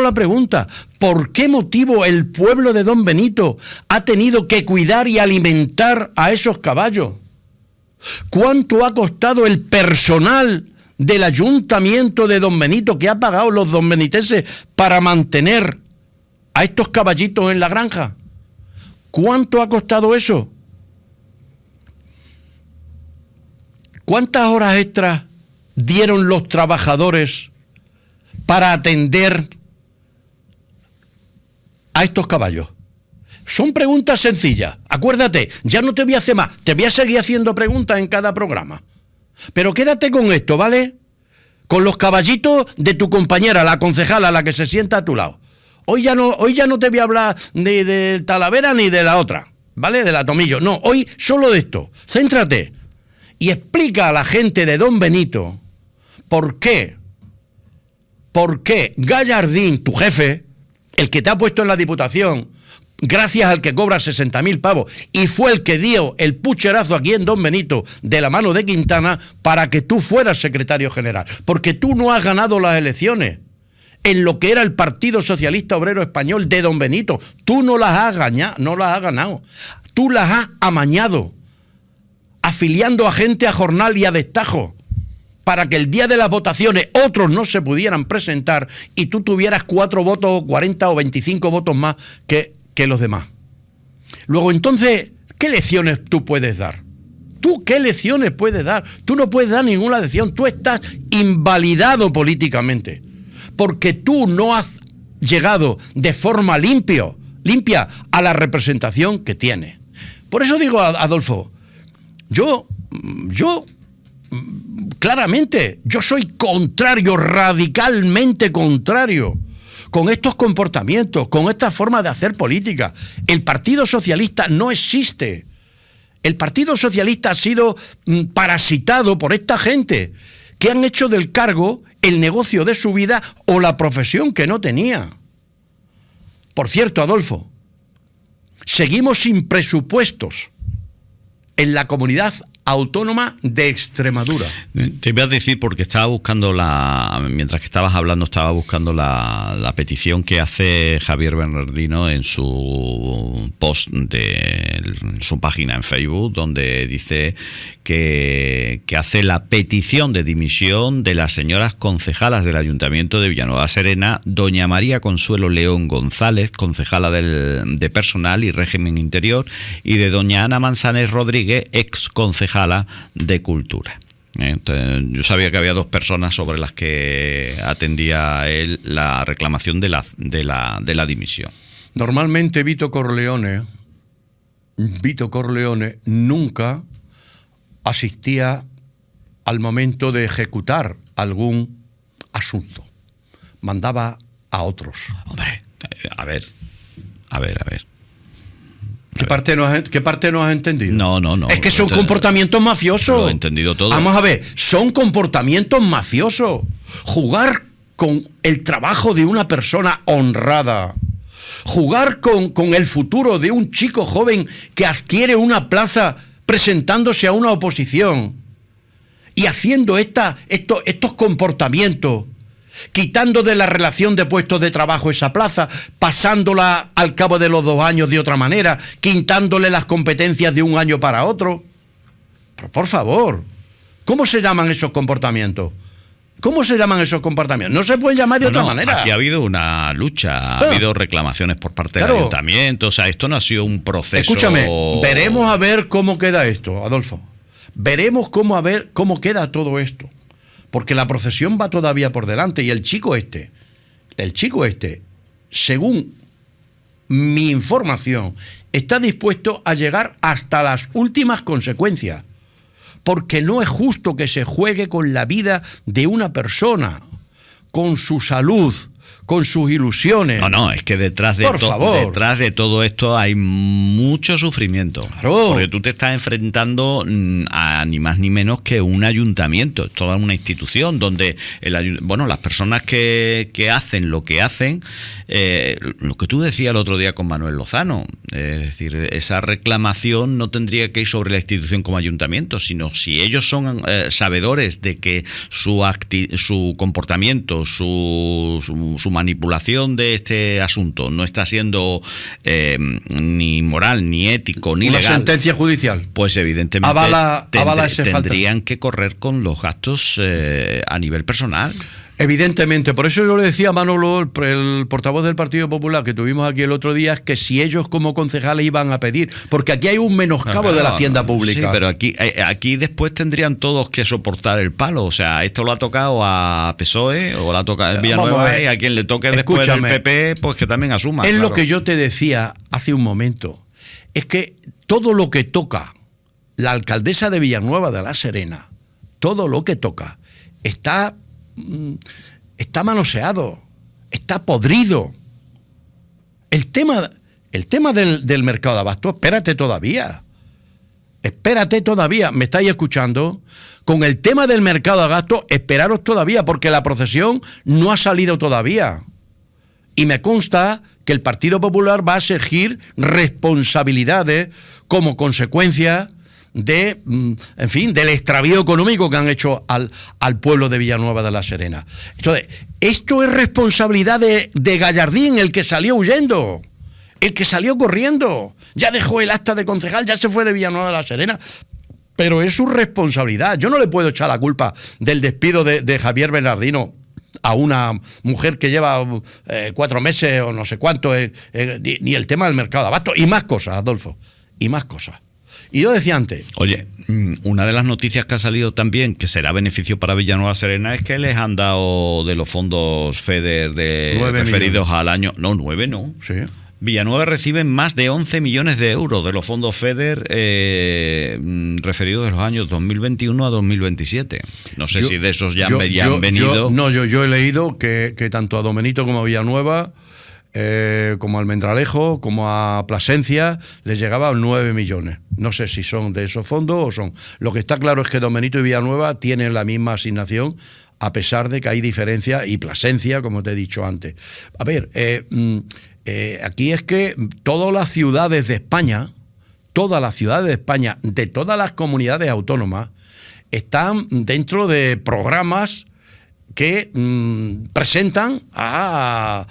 la pregunta. ¿Por qué motivo el pueblo de Don Benito ha tenido que cuidar y alimentar a esos caballos? ¿Cuánto ha costado el personal del ayuntamiento de Don Benito que ha pagado los donbenitenses para mantener a estos caballitos en la granja? ¿Cuánto ha costado eso? ¿Cuántas horas extras dieron los trabajadores para atender a estos caballos? Son preguntas sencillas. Acuérdate, ya no te voy a hacer más, te voy a seguir haciendo preguntas en cada programa. Pero quédate con esto, ¿vale? Con los caballitos de tu compañera, la concejala, la que se sienta a tu lado. Hoy ya no te voy a hablar de Talavera ni de la otra, ¿vale? De la Tomillo. No, hoy solo de esto. Céntrate y explica a la gente de Don Benito por qué Gallardín, tu jefe, el que te ha puesto en la Diputación, gracias al que cobra 60.000 pavos, y fue el que dio el pucherazo aquí en Don Benito de la mano de Quintana para que tú fueras secretario general. Porque tú no has ganado las elecciones en lo que era el Partido Socialista Obrero Español de Don Benito. Tú no las has ganado, tú las has amañado. afiliando a gente a jornal y a destajo, para que el día de las votaciones otros no se pudieran presentar y tú tuvieras 4 votos, 40 o 25 votos más que los demás. Luego, entonces, ¿qué lecciones tú puedes dar? ¿Tú qué lecciones puedes dar? Tú no puedes dar ninguna lección. Tú estás invalidado políticamente, porque tú no has llegado de forma limpia a la representación que tienes. Por eso digo, Adolfo, yo claramente, yo soy contrario, radicalmente contrario con estos comportamientos, con esta forma de hacer política. El Partido Socialista no existe. El Partido Socialista ha sido parasitado por esta gente que han hecho del cargo el negocio de su vida o la profesión que no tenía. Por cierto, Adolfo, seguimos sin presupuestos en la comunidad autónoma de Extremadura. Te voy a decir, porque estaba buscando mientras que estabas hablando, estaba buscando la petición que hace Javier Bernardino en su post en su página en Facebook, donde dice que hace la petición de dimisión de las señoras concejalas del Ayuntamiento de Villanueva Serena, doña María Consuelo León González, concejala de Personal y Régimen Interior, y de doña Ana Manzanés Rodríguez, ex concejala de Cultura. Entonces, yo sabía que había 2 personas sobre las que atendía él la reclamación de la dimisión. Normalmente Vito Corleone nunca asistía al momento de ejecutar algún asunto. Mandaba a otros. Hombre, a ver. ¿Qué parte no has entendido? No. Es que son comportamientos mafiosos. Lo he entendido todo. Vamos a ver, son comportamientos mafiosos. Jugar con el trabajo de una persona honrada. Jugar con el futuro de un chico joven que adquiere una plaza presentándose a una oposición y haciendo estos comportamientos, quitando de la relación de puestos de trabajo esa plaza, pasándola al cabo de los 2 años de otra manera, quitándole las competencias de un año para otro. Pero por favor, ¿cómo se llaman esos comportamientos? ¿Cómo se llaman esos comportamientos? No se puede llamar de otra manera. Aquí ha habido una lucha, ha habido reclamaciones por parte del ayuntamiento, o sea, esto no ha sido un proceso... Escúchame, veremos a ver cómo queda esto, Adolfo. Veremos cómo queda todo esto. Porque la procesión va todavía por delante y el chico este, según mi información, está dispuesto a llegar hasta las últimas consecuencias. Porque no es justo que se juegue con la vida de una persona, con su salud, con sus ilusiones. No, es que detrás de todo esto hay mucho sufrimiento. Claro. Porque tú te estás enfrentando a ni más ni menos que un ayuntamiento, es toda una institución donde las personas que hacen lo que hacen, lo que tú decías el otro día con Manuel Lozano, es decir, esa reclamación no tendría que ir sobre la institución como ayuntamiento, sino si ellos son sabedores de que su comportamiento, su manipulación de este asunto no está siendo ni moral, ni ético, ni legal. Una sentencia judicial. Pues evidentemente avala tendrían que correr con los gastos a nivel personal. Evidentemente, por eso yo le decía a Manolo, el portavoz del Partido Popular que tuvimos aquí el otro día, que si ellos como concejales iban a pedir, porque aquí hay un menoscabo de la hacienda pública. Sí, pero aquí después tendrían todos que soportar el palo, o sea, esto lo ha tocado a PSOE o lo ha tocado a Villanueva y a quien le toque después del PP, pues que también asuma. Es lo que yo te decía hace un momento, es que todo lo que toca la alcaldesa de Villanueva de la Serena, todo lo que toca está manoseado, está podrido. El tema del mercado de abasto, espérate todavía, ¿me estáis escuchando? Con el tema del mercado de abasto, esperaros todavía, porque la procesión no ha salido todavía. Y me consta que el Partido Popular va a exigir responsabilidades como consecuencia del extravío económico que han hecho al pueblo de Villanueva de la Serena. Entonces, esto es responsabilidad de Gallardín, el que salió huyendo, el que salió corriendo, ya dejó el acta de concejal, ya se fue de Villanueva de la Serena. pero es su responsabilidad. Yo no le puedo echar la culpa del despido de Javier Bernardino a una mujer que lleva 4 meses o no sé cuánto, ni el tema del mercado de abasto, y más cosas, Adolfo, y más cosas. Y yo decía antes... Oye, una de las noticias que ha salido también, que será beneficio para Villanueva Serena, es que les han dado de los fondos FEDER referidos millones al año... No, 9 no. Sí. Villanueva recibe más de 11 millones de euros de los fondos FEDER referidos de los años 2021 a 2027. No sé si de esos ya han venido... Yo he leído que tanto a Domenito como a Villanueva... como a Almendralejo, como a Plasencia, les llegaba 9 millones. No sé si son de esos fondos o son... Lo que está claro es que Domenito y Villanueva tienen la misma asignación, a pesar de que hay diferencia, y Plasencia, como te he dicho antes. A ver, aquí es que todas las ciudades de España, de todas las comunidades autónomas, están dentro de programas que presentan a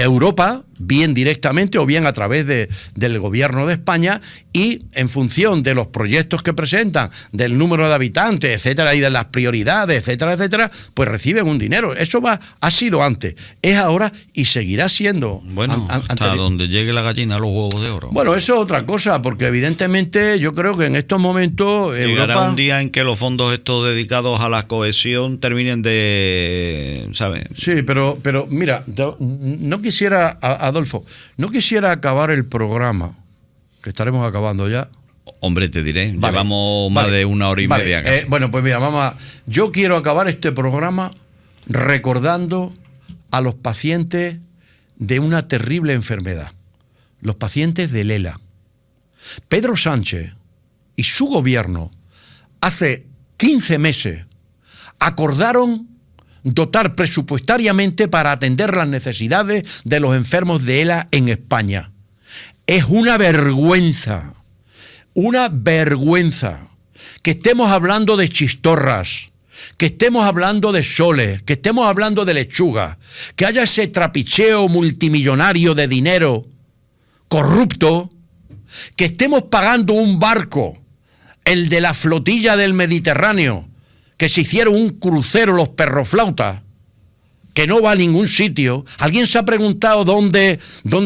Europa, bien directamente o bien a través del gobierno de España, y en función de los proyectos que presentan, del número de habitantes, etcétera, y de las prioridades, etcétera, etcétera, pues reciben un dinero. Eso ha sido antes, es ahora y seguirá siendo. Bueno, hasta donde llegue la gallina a los huevos de oro. Bueno, eso es otra cosa, porque evidentemente yo creo que en estos momentos llegará Europa... un día en que los fondos estos dedicados a la cohesión terminen de... ¿sabes? Sí, pero mira, no quisiera... Adolfo, no quisiera acabar el programa, que estaremos acabando ya. Hombre, te diré, llevamos más de 1 hora y media casi. Bueno, pues mira, yo quiero acabar este programa recordando a los pacientes de una terrible enfermedad, los pacientes del ELA. Pedro Sánchez y su gobierno hace 15 meses acordaron dotar presupuestariamente para atender las necesidades de los enfermos de ELA en España. Es una vergüenza que estemos hablando de chistorras, que estemos hablando de soles, que estemos hablando de lechuga, que haya ese trapicheo multimillonario de dinero corrupto, que estemos pagando un barco, el de la flotilla del Mediterráneo, que se hicieron un crucero los perroflautas, que no va a ningún sitio. ¿Alguien se ha preguntado dónde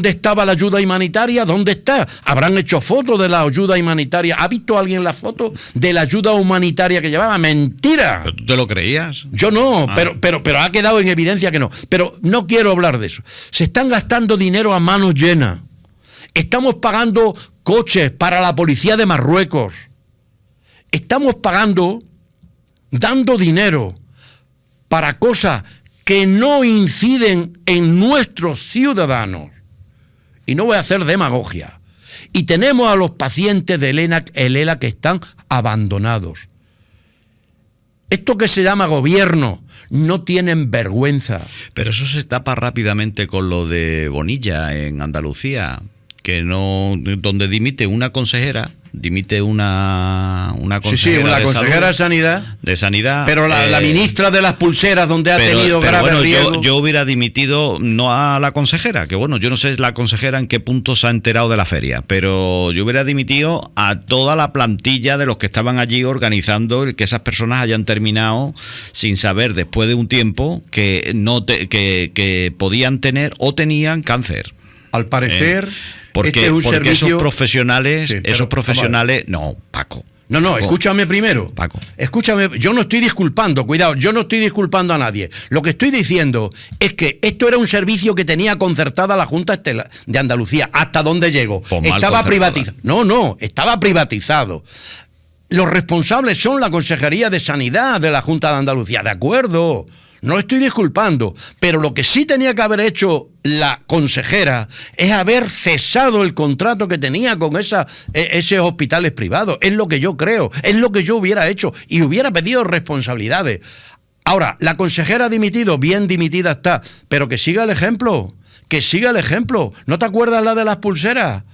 estaba la ayuda humanitaria? ¿Dónde está? ¿Habrán hecho fotos de la ayuda humanitaria? ¿Ha visto alguien la foto de la ayuda humanitaria que llevaba? ¡Mentira! ¿Pero tú te lo creías? Yo no, pero ha quedado en evidencia que no. Pero no quiero hablar de eso. Se están gastando dinero a manos llenas. Estamos pagando coches para la policía de Marruecos. Estamos dando dinero para cosas que no inciden en nuestros ciudadanos. Y no voy a hacer demagogia. Y tenemos a los pacientes de ELA que están abandonados. Esto que se llama gobierno, no tienen vergüenza. Pero eso se tapa rápidamente con lo de Bonilla en Andalucía, que no, donde dimite una consejera. Dimite una consejera, una consejera de Sanidad. De Sanidad. Pero la ministra de las pulseras, donde ha tenido graves riesgos. Yo hubiera dimitido no a la consejera, que bueno, yo no sé la consejera en qué punto se ha enterado de la feria, pero yo hubiera dimitido a toda la plantilla de los que estaban allí organizando el que esas personas hayan terminado sin saber después de un tiempo que que podían tener o tenían cáncer. Al parecer... Porque esos profesionales, no, Paco. No, escúchame primero. Paco. Escúchame, yo no estoy disculpando, cuidado, yo no estoy disculpando a nadie. Lo que estoy diciendo es que esto era un servicio que tenía concertada la Junta de Andalucía. ¿Hasta dónde llegó? Estaba privatizado. No, estaba privatizado. Los responsables son la Consejería de Sanidad de la Junta de Andalucía, de acuerdo. No estoy disculpando, pero lo que sí tenía que haber hecho la consejera es haber cesado el contrato que tenía con esos hospitales privados. Es lo que yo creo, es lo que yo hubiera hecho y hubiera pedido responsabilidades. Ahora, la consejera ha dimitido, bien dimitida está, pero que siga el ejemplo, ¿No te acuerdas la de las pulseras?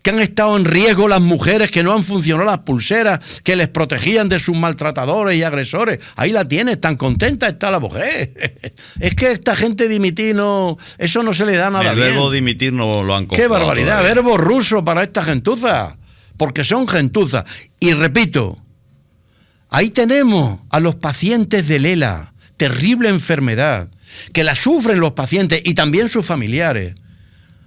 Que han estado en riesgo las mujeres, que no han funcionado las pulseras, que les protegían de sus maltratadores y agresores. Ahí la tienes, tan contenta está la mujer. Es que esta gente dimitir, eso no se le da nada bien. El verbo dimitir no lo han comprado. ¡Qué barbaridad! Verbo ruso para esta gentuza. Porque son gentuzas. Y repito, ahí tenemos a los pacientes del ELA, terrible enfermedad, que la sufren los pacientes y también sus familiares.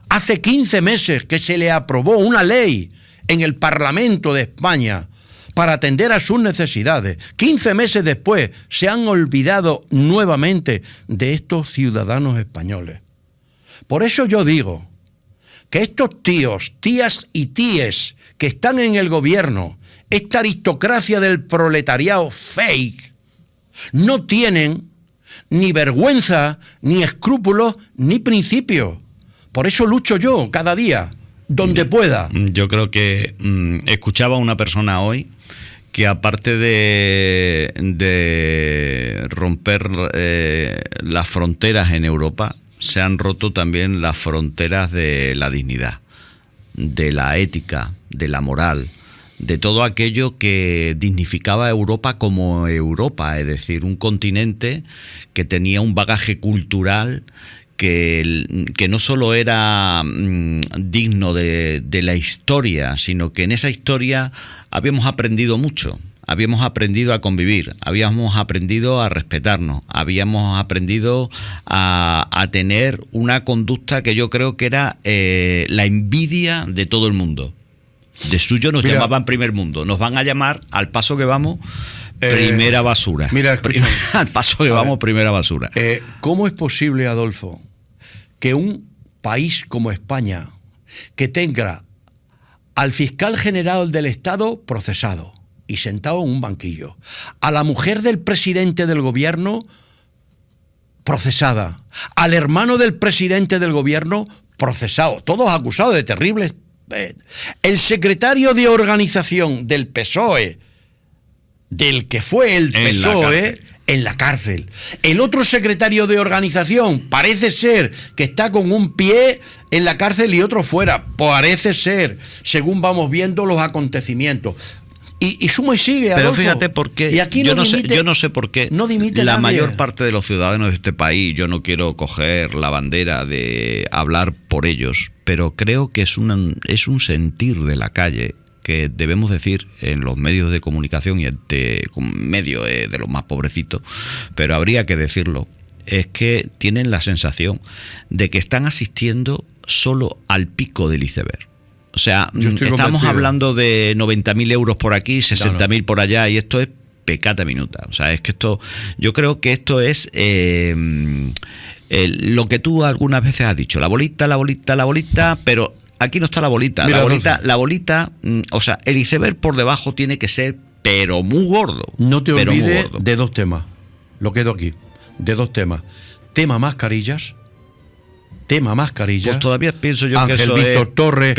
Hace 15 meses que se le aprobó una ley en el Parlamento de España para atender a sus necesidades. 15 meses después se han olvidado nuevamente de estos ciudadanos españoles. Por eso yo digo que estos tíos, tías y tíes que están en el gobierno, esta aristocracia del proletariado fake, no tienen ni vergüenza, ni escrúpulos, ni principios. Por eso lucho yo cada día, donde pueda. Yo creo que escuchaba a una persona hoy que aparte de romper las fronteras en Europa, se han roto también las fronteras de la dignidad, de la ética, de la moral, de todo aquello que dignificaba a Europa como Europa, es decir, un continente que tenía un bagaje cultural que no solo era digno de la historia, sino que en esa historia habíamos aprendido mucho. Habíamos aprendido a convivir, habíamos aprendido a respetarnos, habíamos aprendido a tener una conducta que yo creo que era la envidia de todo el mundo. De suyo nos llamaban primer mundo, nos van a llamar, al paso que vamos, primera basura. Mira, escúchame. Al paso que vamos, primera basura. ¿Cómo es posible, Adolfo, que un país como España, que tenga al fiscal general del Estado procesado y sentado en un banquillo, a la mujer del presidente del gobierno procesada, al hermano del presidente del gobierno procesado, todos acusados de terribles... El secretario de organización del PSOE, del que fue el PSOE, en la cárcel. El otro secretario de organización parece ser que está con un pie en la cárcel y otro fuera. Parece ser, según vamos viendo los acontecimientos. Y suma y sigue, Adolfo. Pero fíjate por qué, y aquí yo no sé por qué no dimite la nadie. mayor parte de los ciudadanos de este país, yo no quiero coger la bandera de hablar por ellos, pero creo que es un sentir de la calle que debemos decir en los medios de comunicación y en medio de los más pobrecitos, pero habría que decirlo, es que tienen la sensación de que están asistiendo solo al pico del iceberg. O sea, estamos hablando de 90.000 euros por aquí, 60.000 por allá, y esto es pecata minuta. O sea, es que esto, yo creo que esto es lo que tú algunas veces has dicho, la bolita, pero aquí no está la bolita. Mira, la bolita, o sea, el iceberg por debajo tiene que ser, pero muy gordo. No te olvides de dos temas, lo quedo aquí, de dos temas. Tema mascarillas. Pues todavía pienso yo Ángel que eso Víctor es Torres,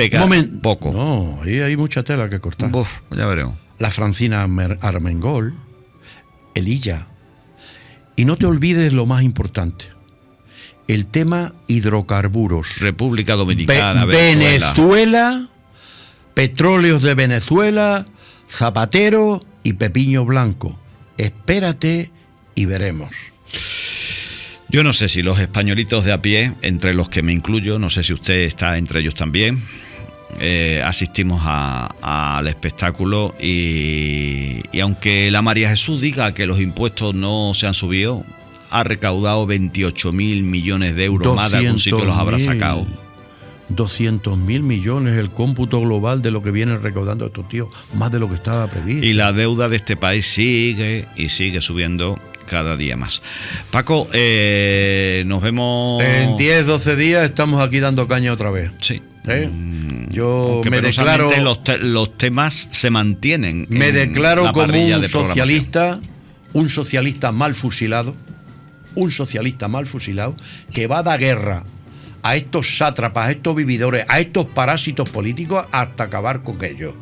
poco. No, ahí hay mucha tela que cortar. Uf, ya veremos. La Francina Armengol, Elilla. Y no te olvides lo más importante, el tema hidrocarburos. República Dominicana, Venezuela, petróleos de Venezuela, Zapatero y Pepiño Blanco. Espérate y veremos. Yo no sé si los españolitos de a pie, entre los que me incluyo, no sé si usted está entre ellos también, asistimos al espectáculo y aunque la María Jesús diga que los impuestos no se han subido, ha recaudado 28.000 millones de euros más, de algún sitio los habrá sacado. 200.000 millones, el cómputo global de lo que vienen recaudando estos tíos, más de lo que estaba previsto. Y la deuda de este país sigue subiendo cada día más. Paco, nos vemos... En 10, 12 días estamos aquí dando caña otra vez. Sí. Yo aunque me declaro... Los temas se mantienen. Me declaro como un socialista mal fusilado, que va a dar guerra a estos sátrapas, a estos vividores, a estos parásitos políticos hasta acabar con ellos.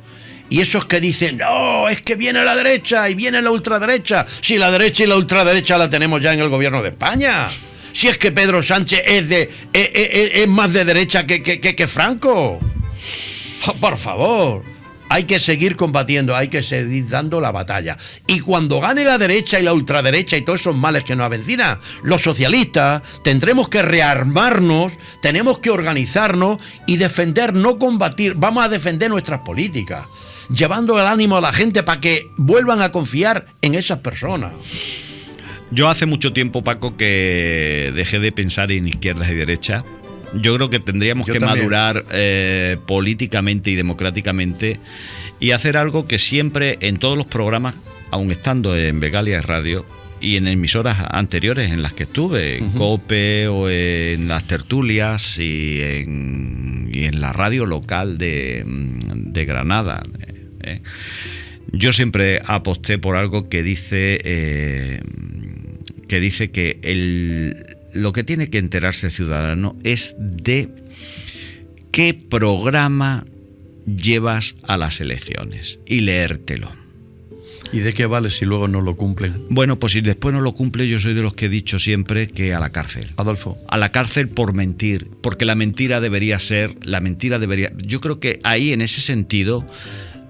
Y esos que dicen, no, es que viene la derecha y viene la ultraderecha. Si la derecha y la ultraderecha la tenemos ya en el gobierno de España. Si es que Pedro Sánchez es más de derecha que Franco. Oh, por favor, hay que seguir combatiendo, hay que seguir dando la batalla. Y cuando gane la derecha y la ultraderecha y todos esos males que nos avecinan, los socialistas tendremos que rearmarnos, tenemos que organizarnos y defender, no combatir. Vamos a defender nuestras políticas. llevando el ánimo a la gente para que vuelvan a confiar en esas personas. Yo hace mucho tiempo, Paco, que dejé de pensar en izquierdas y derechas. Yo creo que tendríamos que madurar políticamente y democráticamente y hacer algo que siempre en todos los programas, aun estando en Begalia Radio y en emisoras anteriores en las que estuve, en COPE o en las tertulias y en la radio local de Granada, yo siempre aposté por algo que dice que lo que tiene que enterarse el ciudadano es de qué programa llevas a las elecciones y leértelo. ¿Y de qué vale si luego no lo cumplen? Bueno, pues si después no lo cumple, yo soy de los que he dicho siempre que a la cárcel. Adolfo. A la cárcel por mentir, porque la mentira debería... Yo creo que ahí, en ese sentido,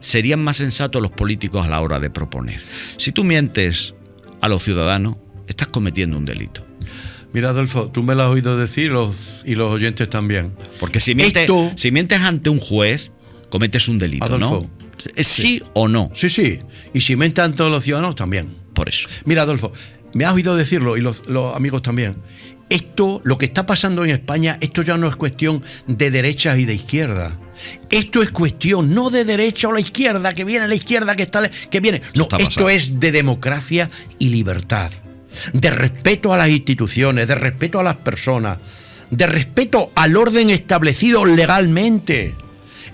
serían más sensatos los políticos a la hora de proponer. Si tú mientes a los ciudadanos, estás cometiendo un delito. Mira, Adolfo, tú me lo has oído decir y los oyentes también. Porque si mientes ante un juez, cometes un delito, Adolfo, ¿no? ¿Sí o no? Sí. Y si mientan todos los ciudadanos, también. Por eso. Mira, Adolfo, me has oído decirlo y los amigos también. Esto, lo que está pasando en España, esto ya no es cuestión de derechas y de izquierda. Esto es cuestión no de derecha o la izquierda, que viene la izquierda, que viene. No, esto es de democracia y libertad. De respeto a las instituciones, de respeto a las personas, de respeto al orden establecido legalmente.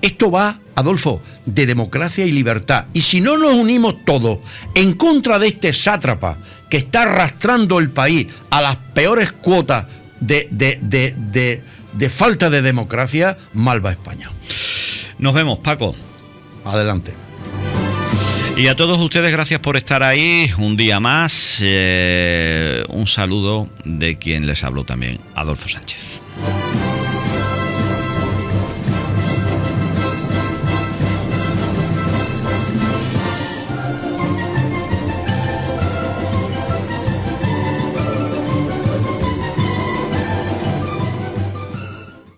Esto va, Adolfo, de democracia y libertad. Y si no nos unimos todos en contra de este sátrapa que está arrastrando el país a las peores cuotas de falta de democracia, mal va España. Nos vemos, Paco. Adelante. Y a todos ustedes, gracias por estar ahí un día más. Un saludo de quien les habló también, Adolfo Sánchez.